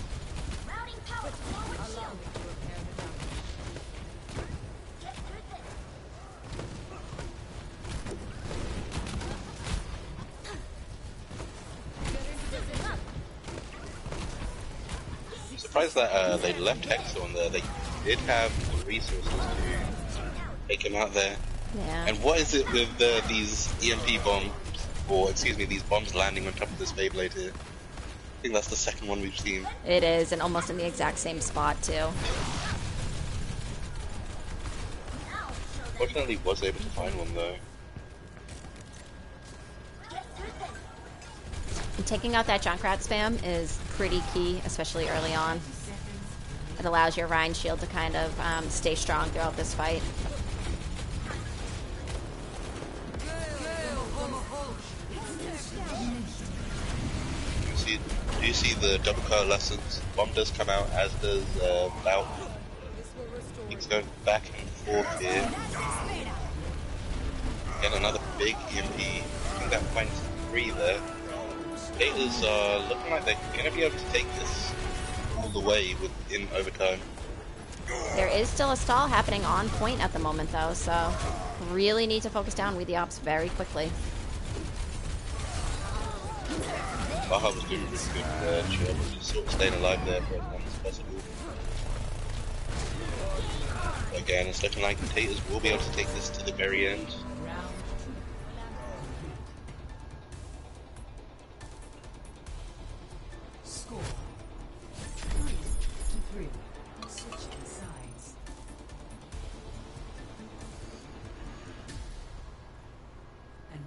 I'm surprised that they left Hex on there. They did have the resources to take him out there. Yeah. And what is it with these EMP bombs, or excuse me, these bombs landing on top of this Beyblade here? I think that's the second one we've seen. It is, and almost in the exact same spot, too. Fortunately, was able to find one though. And taking out that Junkrat spam is pretty key, especially early on. It allows your Rhine shield to kind of stay strong throughout this fight. Do you see the double coalescence? Bomb does come out, as does Bout. He's going back and forth here. Again, another big EMP. I think that finds 3 there. Taters are looking like they're going to be able to take this all the way in overtime. There is still a stall happening on point at the moment, though, so really need to focus down with the ops very quickly. Baha was doing really good there. She was just sort of staying alive there for as long as possible. Again, it's looking like Taters will be able to take this to the very end. Round score 3-3. Switching sides.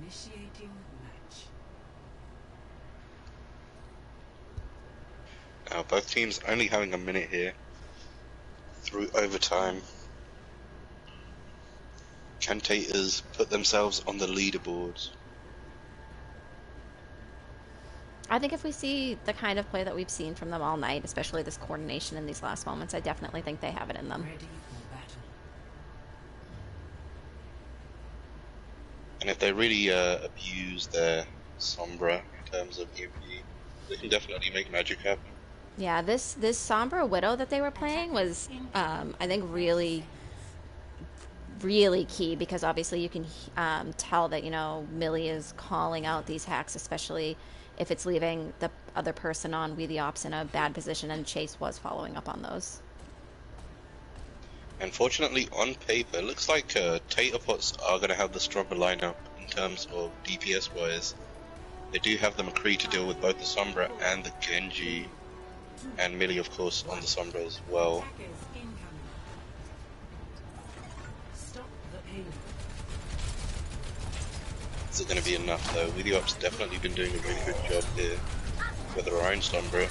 Initiating match. Now, both teams only having a minute here through overtime. Can Taters put themselves on the leaderboards? I think if we see the kind of play that we've seen from them all night, especially this coordination in these last moments, I definitely think they have it in them. Ready for battle. And if they really abuse their Sombra in terms of EMP, they can definitely make magic happen. Yeah, this Sombra Widow that they were playing was, I think, really key, because obviously you can tell that, you know, Millie is calling out these hacks, especially if it's leaving the other person on We the Ops in a bad position, and Chase was following up on those. Unfortunately, on paper, it looks like Tater Pots are going to have the stronger lineup in terms of DPS wise. They do have the McCree to deal with both the Sombra and the Genji, and Millie, of course, on the Sombra as well. Attackers incoming. Stop the payload. Is it going to be enough though? We the Ops definitely been doing a really good job here with their own Sombra.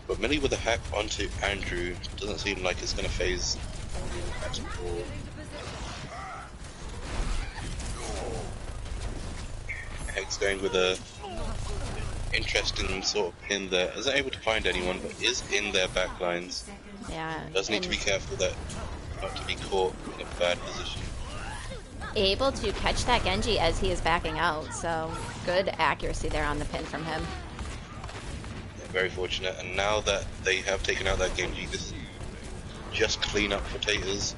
But Millie with a hack onto Andrew doesn't seem like it's going to phase at all. Heck's going with a interesting sort of pin there. Isn't able to find anyone, but is in their backlines. Yeah. Does need to be careful that not to be caught in a bad position. Able to catch that Genji as he is backing out, so good accuracy there on the pin from him. Yeah, very fortunate. And now that they have taken out that Genji, this is just clean up for Taters.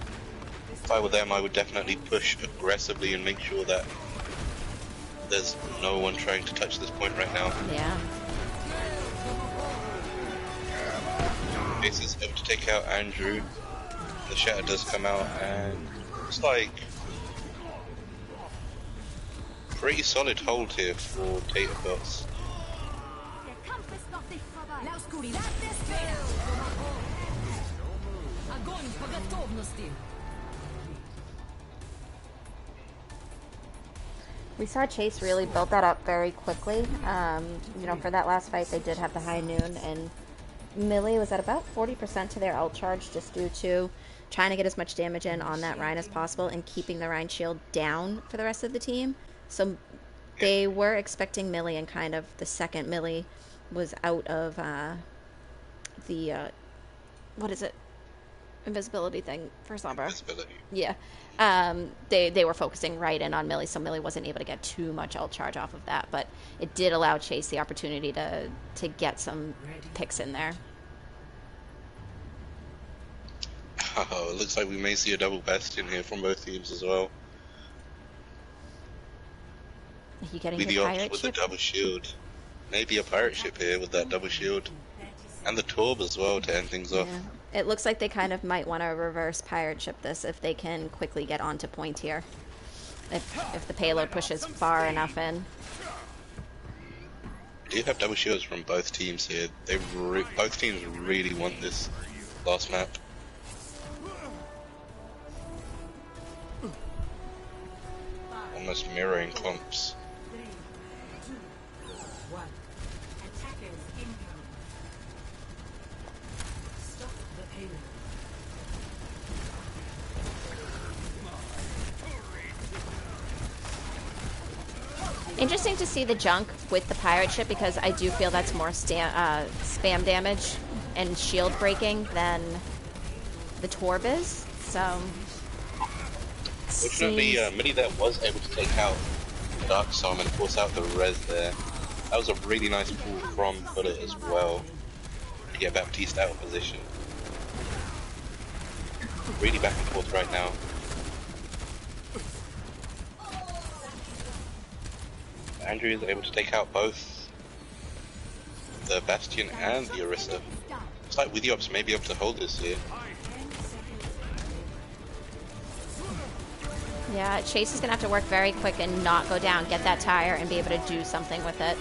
If I were them, I would definitely push aggressively and make sure that there's no one trying to touch this point right now. Yeah. Ace is able to take out Andrew. The shatter does come out, and looks like pretty solid hold here for Tater Bots. La oscuridad te espera. Огонь по готовности. We saw Chase really build that up very quickly. You know, for that last fight, they did have the high noon, and Millie was at about 40% to their ult charge, just due to trying to get as much damage in on that Rhine as possible and keeping the Rhine shield down for the rest of the team. So they were expecting Millie, and kind of the second Millie was out of the what is it? Invisibility thing for Sombra. Invisibility. Yeah. They were focusing right in on Millie, so Millie wasn't able to get too much ult charge off of that, but it did allow Chase the opportunity to get some picks in there. Oh, it looks like we may see a double Bastion here from both teams as well. Are you getting We the your Ops pirate with the ship? double shield. Maybe a pirate ship here with that double shield. And the Torb as well to end things off. Yeah. It looks like they kind of might want to reverse pirate ship this if they can quickly get onto point here. If the payload pushes far enough in. We do have double shields from both teams here. Both teams really want this last map. Almost mirroring clumps. 3, 2, 1. Attackers incoming. Stop the payload. Interesting to see the junk with the pirate ship, because I do feel that's more spam damage and shield breaking than the Torb is. So, Fortunately, Millie there was able to take out Dark Psalm and force out the res there. That was a really nice pull from Bullet as well to get Baptiste out of position. Really back and forth right now. Andrew is able to take out both the Bastion and the Orisa. Looks like With the Ops may be able to hold this here. Yeah, Chase is going to have to work very quick and not go down, get that tire, and be able to do something with it.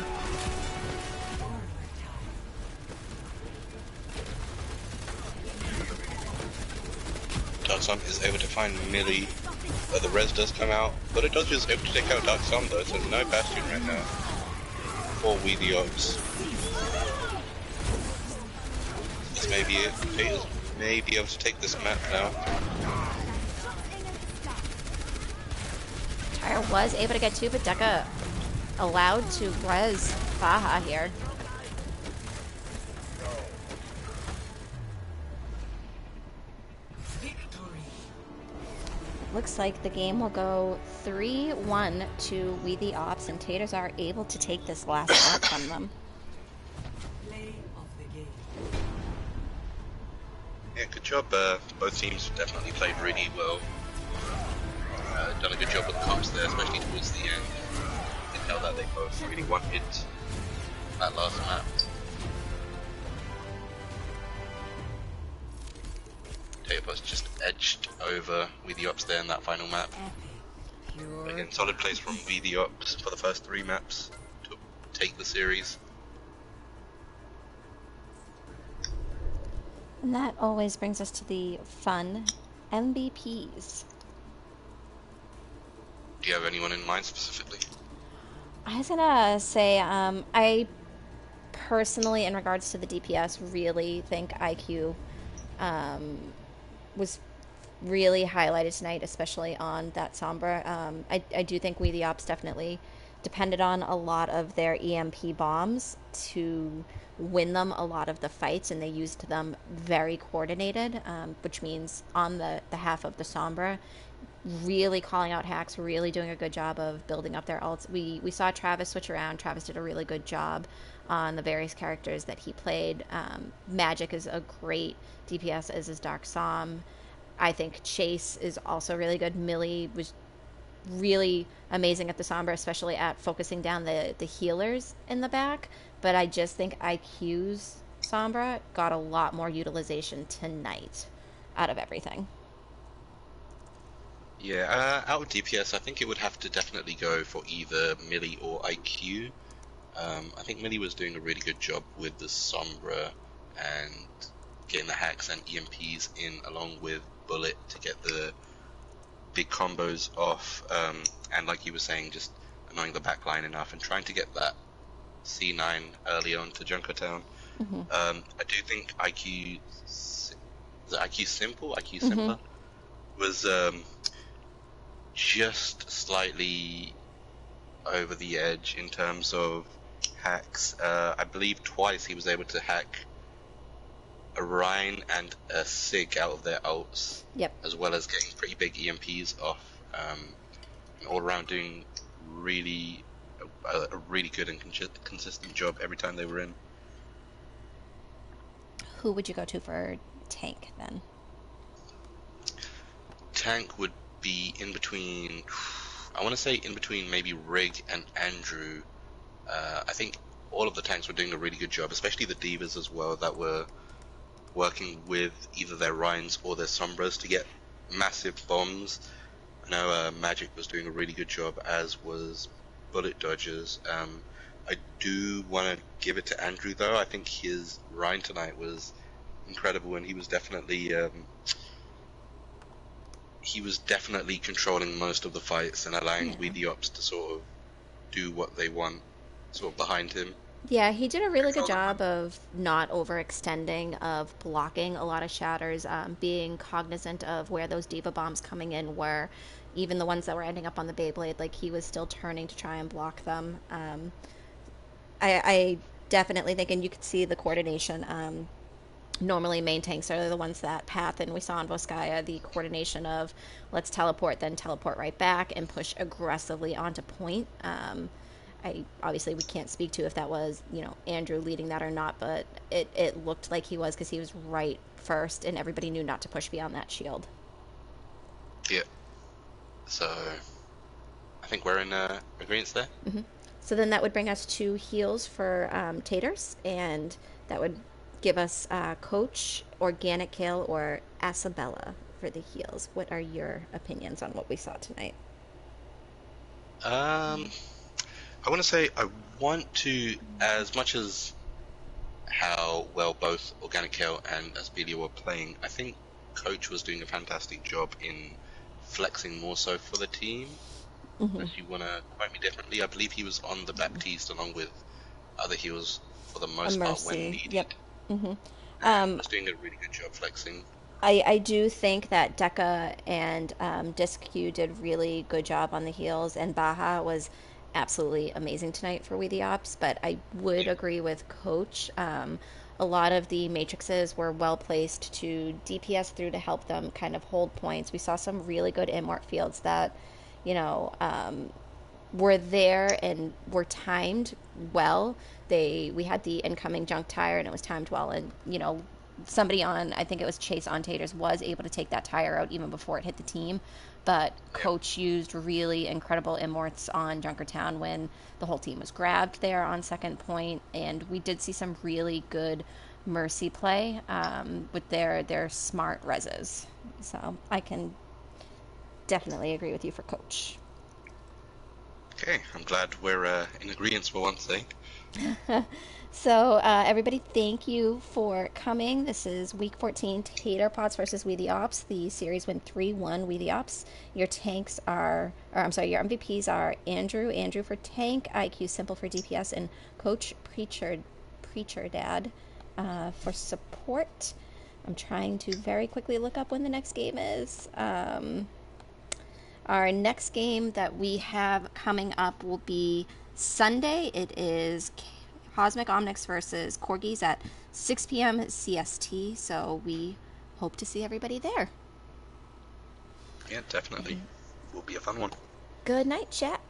Dark Sun is able to find Millie. The res does come out, but it does just able to take out Dark Sun though, so no Bastion right now for We the Ops. This may be it. Peters may be able to take this map now. Tire was able to get two, but Deca allowed to res Baja here. Looks like the game will go 3-1 to We the Ops, and Taters are able to take this last map from them. Play of the game. Yeah, good job. Both teams definitely played really well. Done a good job with the comps there, especially towards the end. You can tell that they both really wanted that last map. Telepos just edged over We the Ops there in that final map. Again, solid plays from We the Ops for the first 3 maps to take the series. And that always brings us to the fun MVPs. Do you have anyone in mind specifically? I was gonna say, I personally, in regards to the DPS, really think IQ was really highlighted tonight, especially on that Sombra. I do think We the Ops definitely depended on a lot of their EMP bombs to win them a lot of the fights, and they used them very coordinated, which means on the half of the Sombra, really calling out hacks, really doing a good job of building up their ults. We saw Travis switch around. Travis did a really good job on the various characters that he played. Magic is a great DPS, as is Dark Som. I think Chase is also really good. Millie was really amazing at the Sombra, especially at focusing down the healers in the back. But I just think IQ's Sombra got a lot more utilization tonight out of everything. Yeah, out of DPS, I think it would have to definitely go for either Millie or IQ. I think Millie was doing a really good job with the Sombra and getting the hacks and EMPs in along with Bullet to get the big combos off, and like you were saying, just annoying the backline enough and trying to get that C9 early on to Junkertown. I do think IQ, the IQ Simple, IQ Simpler, was just slightly over the edge in terms of hacks. I believe twice he was able to hack a Rhine and a Sig out of their ults, as well as getting pretty big EMPs off, and all around doing really a really good and consistent job every time they were in. Who would you go to for tank then? Tank would be in between, I want to say in between maybe Rig and Andrew. I think all of the tanks were doing a really good job, especially the Divas as well, that were working with either their Rhines or their Sombras to get massive bombs. I know Magic was doing a really good job, as was Bullet Dodgers. I do want to give it to Andrew though. I think his Rhine tonight was incredible, and he was definitely controlling most of the fights and allowing We the Ops to sort of do what they want sort of behind him. Yeah, he did a really good job of not overextending, of blocking a lot of shatters, being cognizant of where those diva bombs coming in were, even the ones that were ending up on the Beyblade. Like, he was still turning to try and block them. I definitely think, and you could see the coordination. Normally main tanks are the ones that path, and we saw in Voskaya the coordination of let's teleport, then teleport right back and push aggressively onto point. Obviously we can't speak to if that was, Andrew leading that or not, but it looked like he was, because he was right first and everybody knew not to push beyond that shield. Yeah. So I think we're in agreement there. So then that would bring us to heals for Taters, and that would give us Coach, Organic Kale, or Asabella for the heels. What are your opinions on what we saw tonight? I want to say I want to, as much as how well both Organic Kale and Aspedia were playing, I think Coach was doing a fantastic job in flexing more so for the team. Unless you want to quote me differently, I believe he was on the Baptiste along with other heals for the A most part when Mercy. needed, Yep. hmm and was doing a really good job flexing. I do think that Deca and Disc Q did really good job on the heels, and Baja was absolutely amazing tonight for We the Ops. But I would Yeah, agree with Coach. A lot of the matrices were well placed to DPS through to help them kind of hold points. We saw some really good Immort fields that, you know, were there and were timed well. We had the incoming junk tire and it was timed well, and somebody on, I think it was Chase on Taters, was able to take that tire out even before it hit the team. But yeah, Coach used really incredible immorts on Junkertown when the whole team was grabbed there on second point, and we did see some really good mercy play with their smart reses. So I can definitely agree with you for Coach. okay, I'm glad we're in agreement for once, eh? So, everybody, thank you for coming. This is week 14, Tater Pots versus We the Ops. The series went 3-1 We the Ops. Your tanks are, or I'm sorry, your MVPs are Andrew for tank, IQ Simple for DPS, and Coach Preacher Dad for support. I'm trying to very quickly look up when the next game is. Our next game that we have coming up will be Sunday. It is Cosmic Omnix versus Corgis at 6 p.m. CST. So we hope to see everybody there. Yeah, definitely. Will be a fun one. Good night, chat.